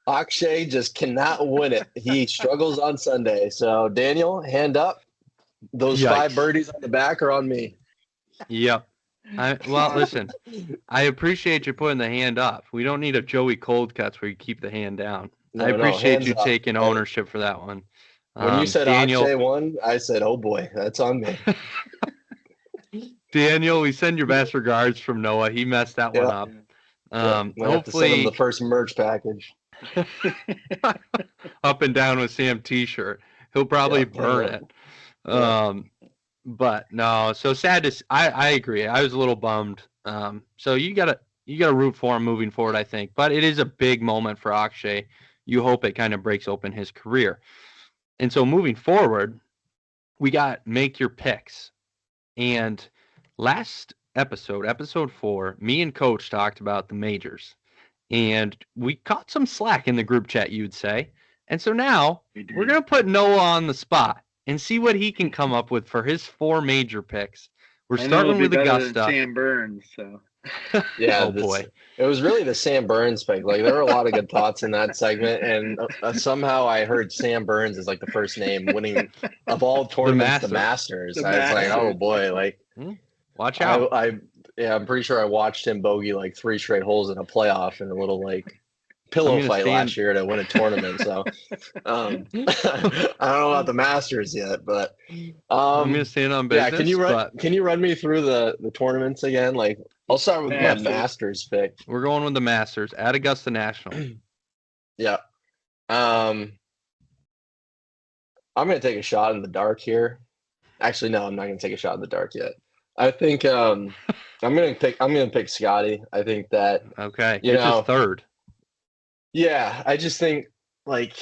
Akshay just cannot win it. He struggles on Sunday. So Daniel, hand up. Those 5 yikes. birdies on the back are on me. Yep. Well, listen. I appreciate you putting the hand up. We don't need a Joey Cold Cuts where you keep the hand down. I No, appreciate hands you up. taking ownership for that one. When you said Daniel, Akshay won, I said, "Oh boy, that's on me." Daniel, we send your best regards from Noah. He messed that one Yeah. up. Might have to send him the Hopefully, first merch package. up and down with Sam T-shirt. He'll probably burn it. But no, so sad to. I agree. I was a little bummed. So you gotta root for him moving forward, I think. But it is a big moment for Akshay. You hope it kind of breaks open his career. And so moving forward, we got make your picks. And last episode, episode 4, me and Coach talked about the majors. And we caught some slack in the group chat, you'd say. And so now we're going to put Noah on the spot and see what he can come up with for his 4 major picks. We're starting with Augusta. Sam Burns, so. Yeah, oh boy, it was really the Sam Burns pick. Like there were a lot of good thoughts in that segment, and somehow I heard Sam Burns as like the first name winning of all tournaments, the Masters. I was like, oh boy, like watch out. I'm pretty sure I watched him bogey like 3 straight holes in a playoff in a little like pillow fight last year to win a tournament. So I don't know about the Masters yet, but I'm gonna stand on business. Yeah, can you run me through the tournaments again? Like I'll start with my Masters pick. We're going with the Masters at Augusta National. Yeah. I'm gonna take a shot in the dark here. Actually, no, I'm not gonna take a shot in the dark yet. I think I'm gonna pick Scotty. I think that okay, it's his third. Yeah, I just think like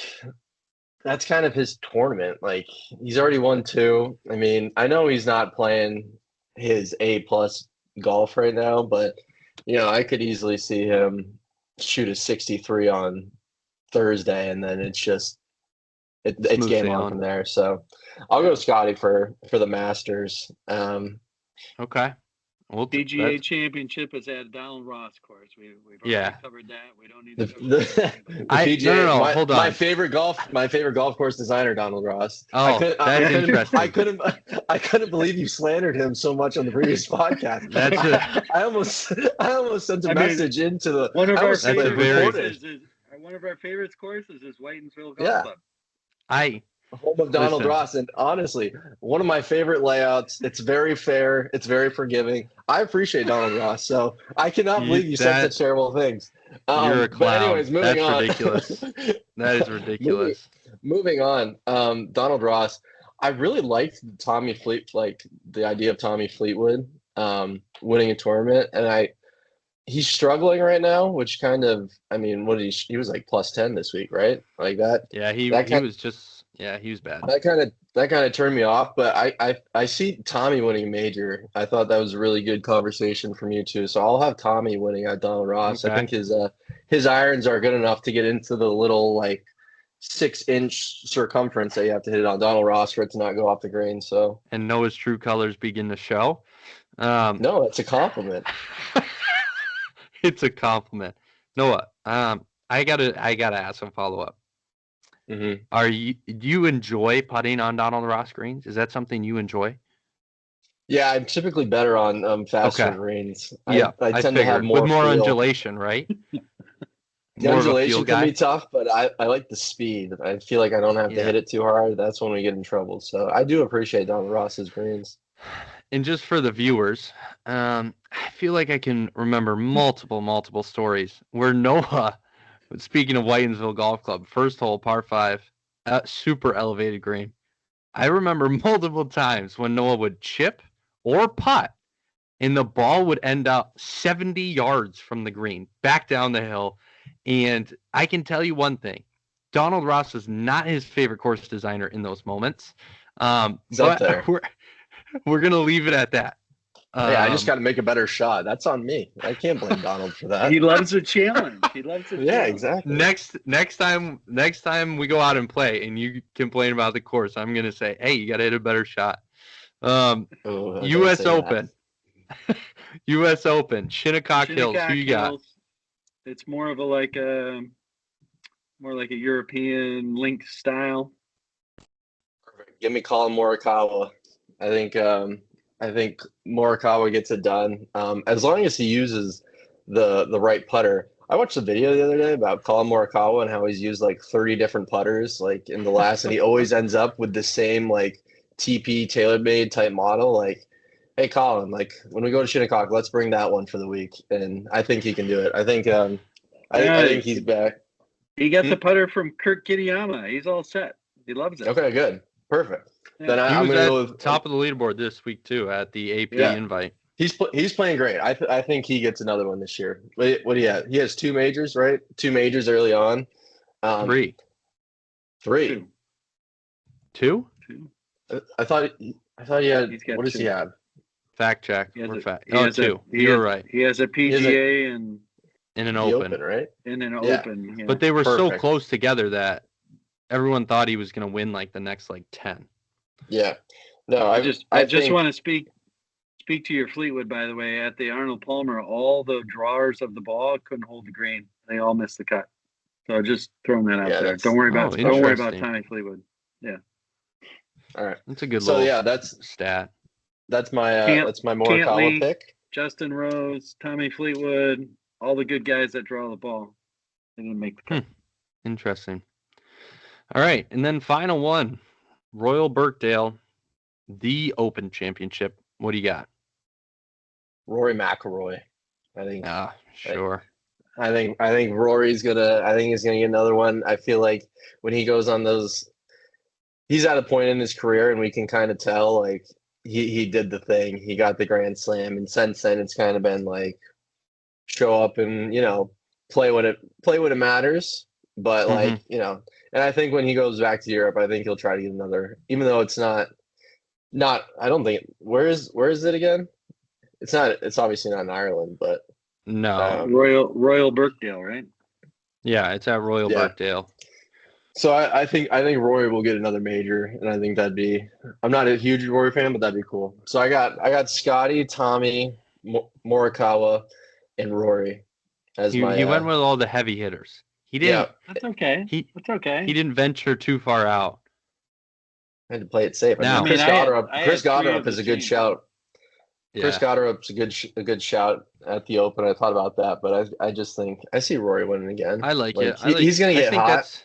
that's kind of his tournament. Like he's already won 2. I mean, I know he's not playing his A+ golf right now, but I could easily see him shoot a 63 on Thursday, and then it's just it's game on from there. So I'll go Scotty for the Masters. Okay. Well, PGA Championship is at Donald Ross course. We've already covered that. We don't need to cover PGA. No, hold on. My favorite golf course designer, Donald Ross. Oh, that's interesting. I couldn't believe you slandered him so much on the previous podcast. I almost sent a message into the one of our favorite courses is Whitensville Golf Club. Home of Donald Ross, and honestly, one of my favorite layouts. It's very fair. It's very forgiving. I appreciate Donald Ross, so I cannot believe you said such terrible things. You're a clown. But anyways, moving on. Ridiculous. That is ridiculous. Moving on. Donald Ross. I really liked the idea of Tommy Fleetwood winning a tournament, and he's struggling right now, which kind of, I mean, he was like +10 this week, right? Like that. Yeah, he was just. Yeah, he was bad. That kind of turned me off, but I see Tommy winning a major. I thought that was a really good conversation from you too. So I'll have Tommy winning at Donald Ross. Okay. I think his irons are good enough to get into the little like 6-inch circumference that you have to hit it on Donald Ross for it to not go off the green. So and Noah's true colors begin to show. No, it's a compliment. It's a compliment, Noah. I gotta ask some follow up. Mm-hmm. Do you enjoy putting on Donald Ross greens? Is that something you enjoy? Yeah, I'm typically better on faster greens. Yeah, I tend to have more undulation, right? The undulation can be tough, but I like the speed. I feel like I don't have to hit it too hard. That's when we get in trouble. So I do appreciate Donald Ross's greens. And just for the viewers, I feel like I can remember multiple stories where Noah. Speaking of Whitensville Golf Club, first hole, par 5, super elevated green. I remember multiple times when Noah would chip or putt, and the ball would end up 70 yards from the green, back down the hill. And I can tell you one thing. Donald Ross was not his favorite course designer in those moments. It's up there. We're going to leave it at that. Hey, I just got to make a better shot. That's on me. I can't blame Donald for that. He loves a challenge. He loves a Yeah, challenge. exactly. Next time we go out and play and you complain about the course, I'm gonna say, hey, you gotta hit a better shot. Don't US say Open. US Open, Shinnecock Hills. Who Shinnecock you got? Hills. It's more of a more like a European link style. Perfect. Give me Colin Morikawa. I think Morikawa gets it done. As long as he uses the right putter. I watched a video the other day about Colin Morikawa and how he's used like 30 different putters like in the last, and he always ends up with the same like TP tailor-made type model. Like, hey Colin, like when we go to Shinnecock, let's bring that one for the week. And I think he can do it. I think he's back. He got the putter from Kurt Kitayama. He's all set. He loves it. Okay, good. Perfect. Yeah. Then He I'm was gonna at go with top of the leaderboard this week too at the AP Yeah. invite. He's playing great. I think he gets another one this year. What do you have? He has 2 majors, right? 2 majors early on. Three. Three. Two? I thought he had. He's got What does he 2. have? Fact check. He has We're a- fact. he Oh, has a- 2. he You has- were right. He has a PGA and In an The open. open, right? in an Yeah. open. Yeah. But they were so Perfect. close together that everyone thought he was going to win like the next like 10. Yeah. No, I just think, want to speak to your Fleetwood, by the way. At the Arnold Palmer, all the drawers of the ball couldn't hold the green. They all missed the cut. So just throwing that out Yeah, there. that's- Don't worry about interesting. Tommy Fleetwood. All right. That's a good So little yeah, that's stat. my Can't- Morikawa Cantley. pick. Justin Rose, Tommy Fleetwood, all the good guys that draw the ball. They didn't make the cut. Interesting. All right. And then final one, Royal Birkdale, the Open Championship. What do you got? Rory McIlroy. I think Sure. I think Rory's gonna. I think he's gonna get another one. I feel like when he goes on those, he's at a point in his career, and we can kind of tell like he did the thing. He got the Grand Slam, and since then it's kind of been like show up and play when it matters. But like and I think when he goes back to Europe, I think he'll try to get another, even though it's not. I don't think where is it again? It's not. It's obviously not in Ireland, but. No. Royal Birkdale, right? Yeah, it's at Royal Birkdale. So I think Rory will get another major, and I think that'd be. I'm not a huge Rory fan, but that'd be cool. So I got Scotty, Tommy, Morikawa, and Rory as He went with all the heavy hitters. He didn't. Yeah, That's okay. That's okay. He didn't venture too far out. I had to play it safe. Now- Chris I had Goddard three is of a good the shout. Yeah. Chris Goddard's a good shout at the Open. I thought about that, but I just think I see Rory winning again. I like it. He's gonna get hot.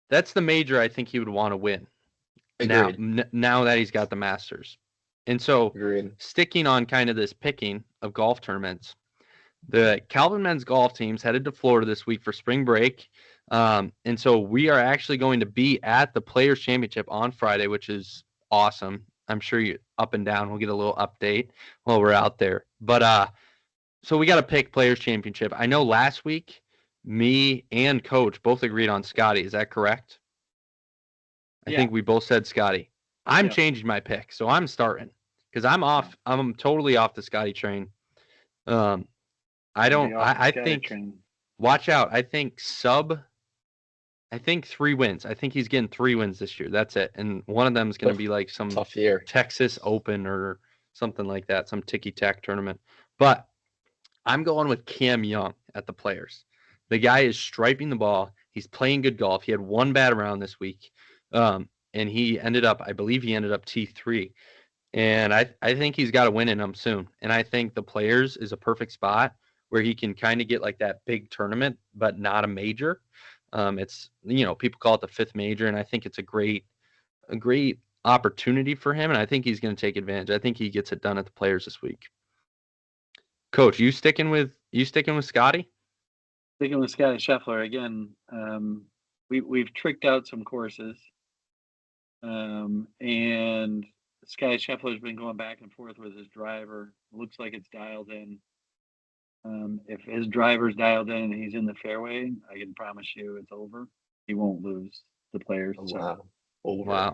That's the major I think he would want to win. Agreed. Now that he's got the Masters. And so Agreed. sticking on kind of this picking of golf tournaments, the Calvin men's golf team's headed to Florida this week for spring break. And so we are actually going to be at the Players Championship on Friday, which is awesome. I'm sure you up and down. We'll get a little update while we're out there. But so we got to pick Players Championship. I know last week me and Coach both agreed on Scotty. Is that correct? I think we both said Scotty. I'm changing my pick, so I'm starting because I'm off. I'm totally off the Scotty train. I don't. I think. Train. Watch out. I think 3 wins. I think he's getting 3 wins this year. That's it. And one of them is going to be like some Tough year. Texas Open or something like that, some ticky-tack tournament. But I'm going with Cam Young at the Players. The guy is striping the ball. He's playing good golf. He had one bad round this week. And I believe he ended up T3. And I think he's got to win in them soon. And I think the Players is a perfect spot where he can kind of get like that big tournament, but not a major. It's, people call it the 5th major, and I think it's a great opportunity for him, and I think he's going to take advantage. I think he gets it done at the Players this week. Coach, you sticking with Scotty? Sticking with Scotty Scheffler again. We've tricked out some courses, and Scotty Scheffler's been going back and forth with his driver. Looks like it's dialed in. If his driver's dialed in and he's in the fairway, I can promise you it's over. He won't lose the Players. Wow. Over. Wow.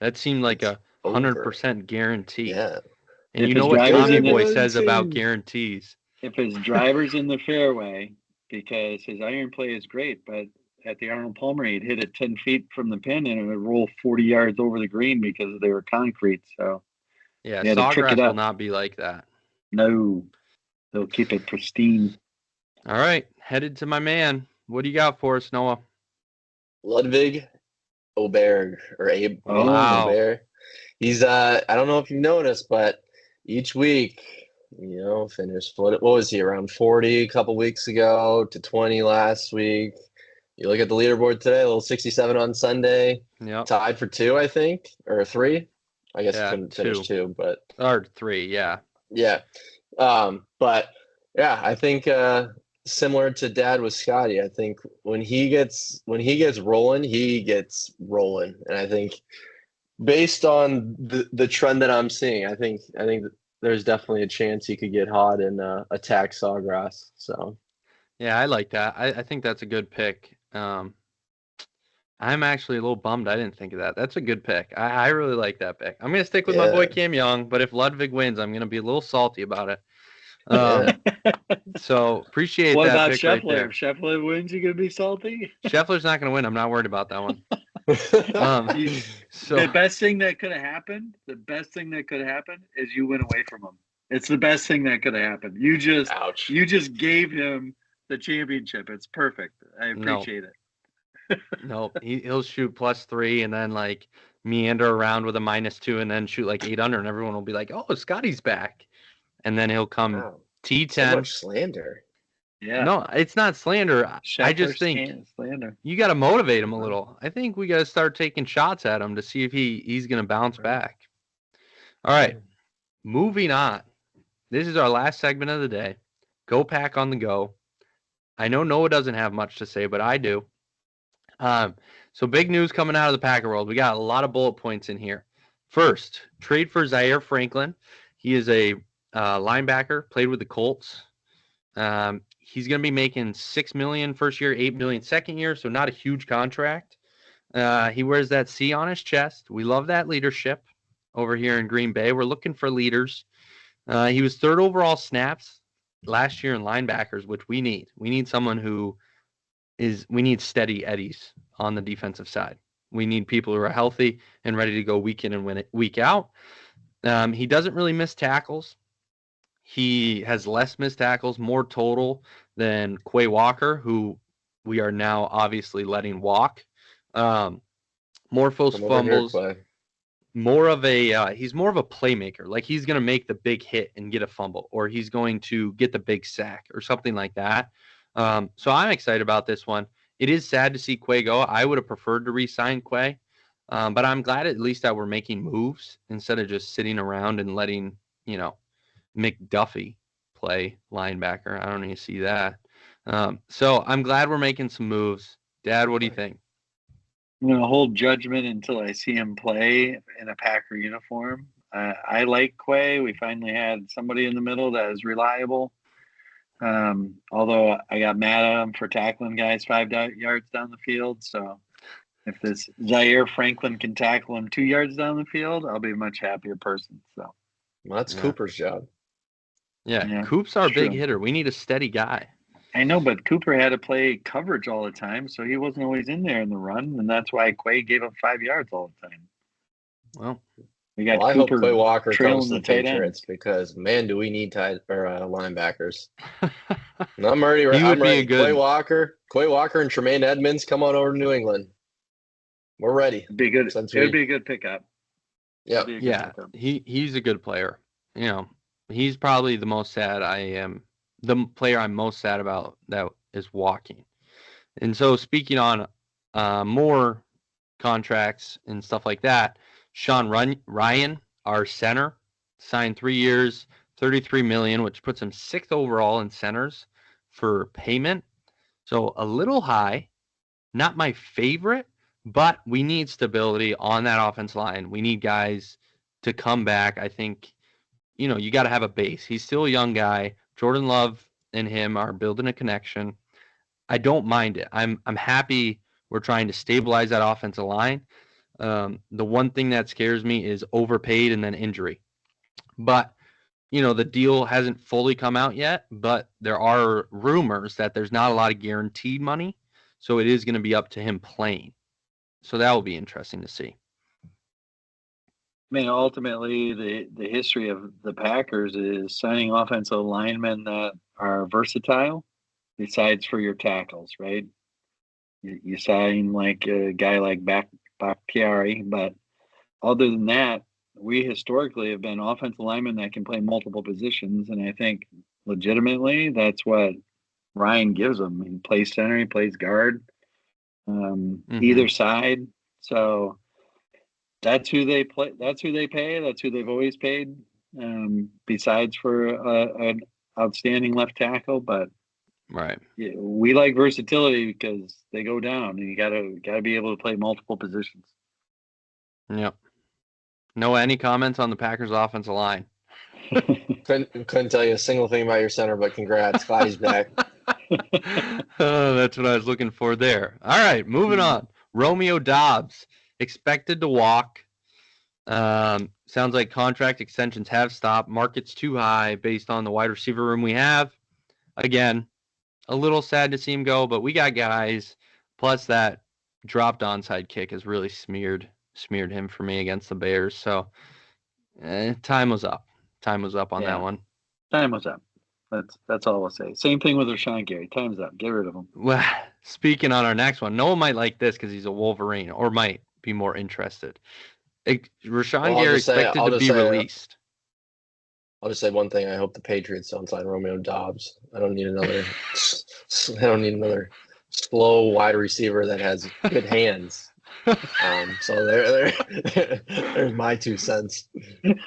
That seemed like a 100% guarantee. Yeah. And If you his know what driver's Tommy in Boy the says about guarantees. if his driver's in the fairway, because his iron play is great, but at the Arnold Palmer, he'd hit it 10 feet from the pin and it would roll 40 yards over the green because they were concrete. So Yeah, he had to trick it Sawgrass will up. not be like that. No, they'll keep it pristine. All right, headed to my man. What do you got for us, Noah? Ludwig Oberg or Abe Wow. Oberg. He's I don't know if you've noticed, but each week, finished what was he around 40 a couple weeks ago to 20 last week. You look at the leaderboard today, a little 67 on Sunday, Yep. tied for 2, I think, or 3. I guess he couldn't finish 2, but or 3, yeah. Yeah. But yeah, I think similar to Dad with Scotty, I think when he gets rolling, he gets rolling. And I think based on the trend that I'm seeing, I think there's definitely a chance he could get hot and attack Sawgrass. So Yeah, I like that. I think that's a good pick. I'm actually a little bummed I didn't think of that. That's a good pick. I really like that pick. I'm going to stick with my boy Cam Young, but if Ludwig wins, I'm going to be a little salty about it. So appreciate what that about pick Scheffler? right there. If Scheffler wins, you gonna be salty? Scheffler's not going to win. I'm not worried about that one. So the best thing that could have happened, is you went away from him. It's the best thing that could have happened. You just gave him the championship. It's perfect. I appreciate it. No, he'll shoot +3 and then like meander around with a -2 and then shoot like 8 under, and everyone will be like, "Oh, Scotty's back," and then he'll come T10. So much slander. Yeah. No, it's not slander. I just think slander. You got to motivate him a little. I think we got to start taking shots at him to see if he's going to bounce back. All right, moving on. This is our last segment of the day. Go Pack on the go. I know Noah doesn't have much to say, but I do. So big news coming out of the Packer world. We got a lot of bullet points in here. First, trade for Zaire Franklin. He is a linebacker, played with the Colts. He's going to be making $6 million first year, $8 million second year, so not a huge contract. He wears that C on his chest. We love that leadership over here in Green Bay. We're looking for leaders. He was 3rd overall snaps last year in linebackers, which we need. We need someone we need steady Eddies on the defensive side. We need people who are healthy and ready to go week in and week out. He doesn't really miss tackles. He has less missed tackles, more total than Quay Walker, who we are now obviously letting walk. More forced fumbles. More of a he's more of a playmaker. Like he's going to make the big hit and get a fumble, or he's going to get the big sack or something like that. So I'm excited about this one. It is sad to see Quay go. I would have preferred to re-sign Quay, but I'm glad at least that we're making moves instead of just sitting around and letting McDuffie play linebacker. I don't even see that. So I'm glad we're making some moves. Dad, what do you think? I'm going to hold judgment until I see him play in a Packer uniform. I like Quay. We finally had somebody in the middle that is reliable. Although I got mad at him for tackling guys 5 yards down the field. So if this Zaire Franklin can tackle him 2 yards down the field, I'll be a much happier person. So that's Cooper's job. Yeah, Coop's our big hitter. We need a steady guy. I know, but Cooper had to play coverage all the time, so he wasn't always in there in the run, and that's why Quay gave up 5 yards all the time. Well, we got I Cooper hope Quay Walker comes to the Patriots because man, do we need linebackers? And I'm ready. I'm ready. Quay Walker and Tremaine Edmonds, come on over to New England. We're ready. It'd be good. It would be a good pickup. Yeah, he's a good player. He's probably the most sad I am. The player I'm most sad about that is walking. And so speaking on more contracts and stuff like that, Sean Ryan, our center, signed 3 years, $33 million, which puts him 6th overall in centers for payment. So a little high, not my favorite, but we need stability on that offense line. We need guys to come back. I think, you got to have a base. He's still a young guy. Jordan Love and him are building a connection. I don't mind it. I'm happy we're trying to stabilize that offensive line. The one thing that scares me is overpaid and then injury. But the deal hasn't fully come out yet, but there are rumors that there's not a lot of guaranteed money, so it is going to be up to him playing. So that will be interesting to see. I mean, ultimately, the history of the Packers is signing offensive linemen that are versatile, besides for your tackles, right? You sign like a guy like Bakhtiari, but other than that, we historically have been offensive linemen that can play multiple positions, and I think legitimately that's what Ryan gives them. He plays center, he plays guard, either side. So that's who they play. That's who they pay. That's who they've always paid. Besides for an outstanding left tackle, but Right. we like versatility because they go down, and you gotta be able to play multiple positions. Yep. Noah, any comments on the Packers offensive line? Couldn't tell you a single thing about your center, but congrats. Glad he's back. That's what I was looking for there. All right, moving on. Romeo Doubs expected to walk. Sounds like contract extensions have stopped. Market's too high based on the wide receiver room we have. Again, a little sad to see him go, but we got guys. Plus that dropped onside kick has really smeared him for me against the Bears. So time was up. Time was up on that one. Time was up. That's all I'll say. Same thing with Rashawn Gary. Time's up. Get rid of him. Well, speaking on our next one, Noah might like this because he's a Wolverine, or might be more interested. Rashawn Gary expected to be released. I'll just say one thing. I hope the Patriots don't sign Romeo Doubs. I don't need another. I don't need another slow wide receiver that has good hands. So there's my 2 cents.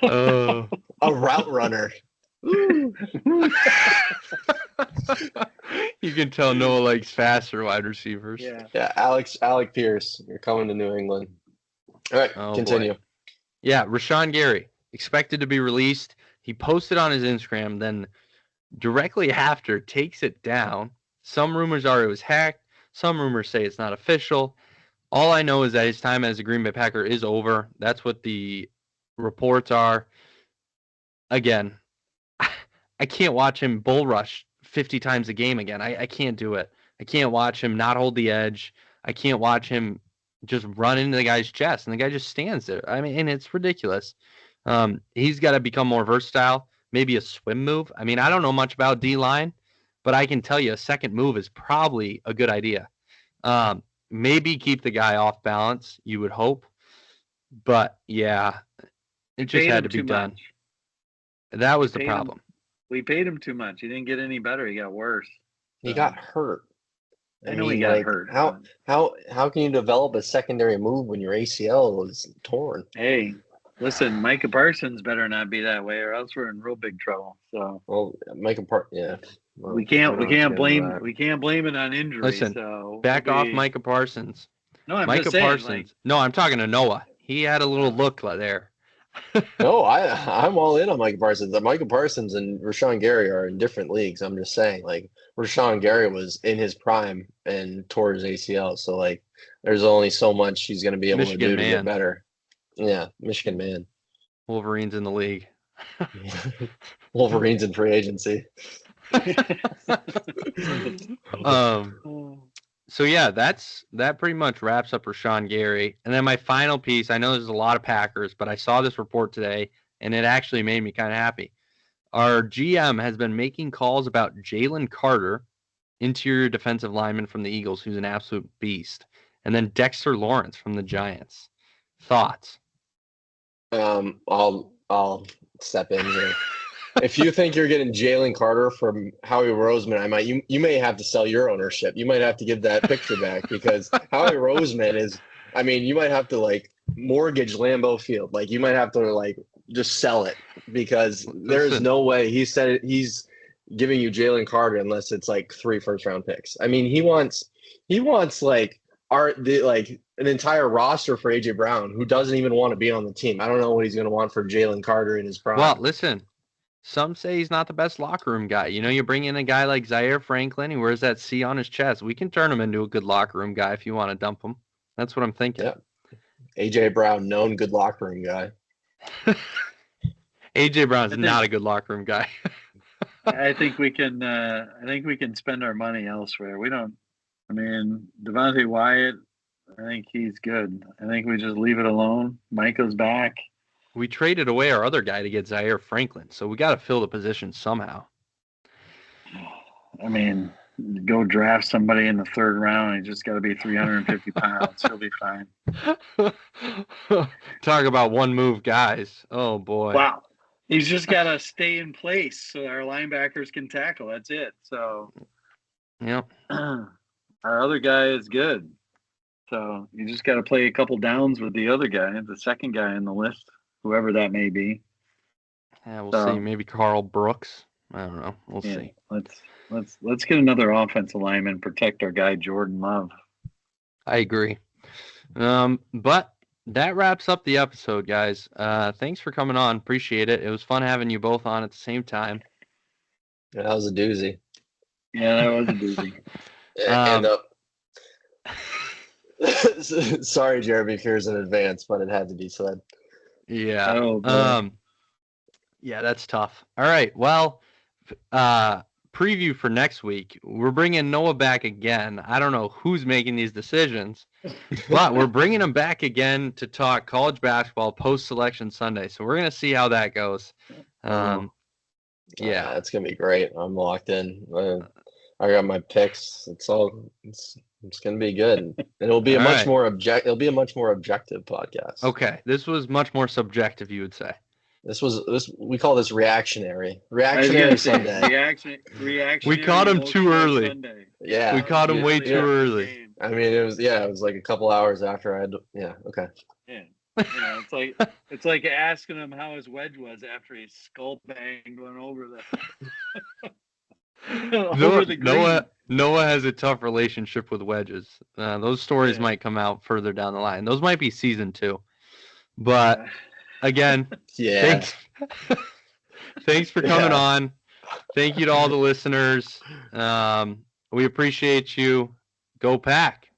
A route runner. You can tell Noah likes faster wide receivers. Yeah. Alec Pierce, you're coming to New England. All right, continue. Boy. Yeah, Rashawn Gary expected to be released. He posted on his Instagram, then directly after takes it down. Some rumors are it was hacked. Some rumors say it's not official. All I know is that his time as a Green Bay Packer is over. That's what the reports are. Again, I can't watch him bull rush 50 times a game again. I can't do it. I can't watch him not hold the edge. I can't watch him just run into the guy's chest, and the guy just stands there. I mean, and it's ridiculous. He's got to become more versatile, maybe a swim move. I mean, I don't know much about D-line, but I can tell you a second move is probably a good idea. Maybe keep the guy off balance, you would hope. But, yeah, it just had to be done. That was the problem. We paid him too much. He didn't get any better. He got worse. He got hurt. I know he got hurt. How can you develop a secondary move when your ACL is torn? Hey, listen, Micah Parsons better not be that way, or else we're in real big trouble. So, well, yeah. Well, we can't blame it on injury. Listen, so back off Micah Parsons. No, I'm just saying, Parsons. No, I'm talking to Noah. He had a little look there. No, I'm all in on Micah Parsons. Micah Parsons and Rashawn Gary are in different leagues. I'm just saying, like, Rashawn Gary was in his prime and tore his ACL. So, like, there's only so much he's going to be able to do to get better. Yeah, Michigan man. Wolverines in the league. Wolverines in free agency. So yeah, that pretty much wraps up Rashawn Gary. And then my final piece, I know there's a lot of Packers, but I saw this report today and it actually made me kind of happy. Our GM has been making calls about Jalen Carter, interior defensive lineman from the Eagles, who's an absolute beast, and then Dexter Lawrence from the Giants. Thoughts? I'll step in here. If you think you're getting Jalen Carter from Howie Roseman, you may have to sell your ownership. You might have to give that picture back because Howie Roseman is. I mean, you might have to like mortgage Lambeau Field. Like you might have to like just sell it because there's no way he said he's giving you Jalen Carter unless it's like 3 first-round picks. I mean, he wants like an entire roster for AJ Brown who doesn't even want to be on the team. I don't know what he's going to want for Jalen Carter in his prime. Well, listen. Some say he's not the best locker room guy. You know, you bring in a guy like Zaire Franklin, he wears that C on his chest. We can turn him into a good locker room guy if you want to dump him. That's what I'm thinking. Yeah. AJ Brown, known good locker room guy. AJ Brown's I think- not a good locker room guy. I think we can. I think we can spend our money elsewhere. We don't. I mean, Devontae Wyatt. I think he's good. I think we just leave it alone. Micah's back. We traded away our other guy to get Zaire Franklin, so we got to fill the position somehow. I mean, go draft somebody in the third round. He just got to be 350 pounds. He'll be fine. Talk about one move guys. Oh boy. Wow. He's just got to stay in place so our linebackers can tackle. That's it. So, Yep. our other guy is good. So you just got to play a couple downs with the other guy, the second guy in the list, whoever that may be. Yeah, we'll So- see. Maybe Carl Brooks. I don't know. We'll Yeah, see. let's get another offensive lineman, protect our guy Jordan Love. I agree. But that wraps up the episode, guys. Thanks for coming on. Appreciate it. It was fun having you both on at the same time. Yeah, that was a doozy. Yeah, that was a doozy. Sorry, Jeremy Fears in advance, but it had to be said. Yeah. Oh, boy. Yeah, that's tough. All right. Well, preview for next week. We're bringing Noah back again. I don't know who's making these decisions, but we're bringing him back again to talk college basketball post-selection Sunday. So we're going to see how that goes. Yeah. It's gonna be great. I'm locked in. I got my picks. It's gonna be good, and it'll be All right. It'll be a much more objective podcast. Okay. This was much more subjective, you would say. We call this reactionary I was gonna Sunday. say, reaction. We caught him too early. Sunday. Yeah, We caught him way Yeah. too early. I mean, it was like a couple hours after okay. Yeah. You know, it's like asking him how his wedge was after he skull banged one over the green. Noah has a tough relationship with wedges. Those stories Yeah. might come out further down the line. Those might be season 2. But again, Yeah. thanks for coming Yeah. on. Thank you to all the listeners. We appreciate you. Go Pack.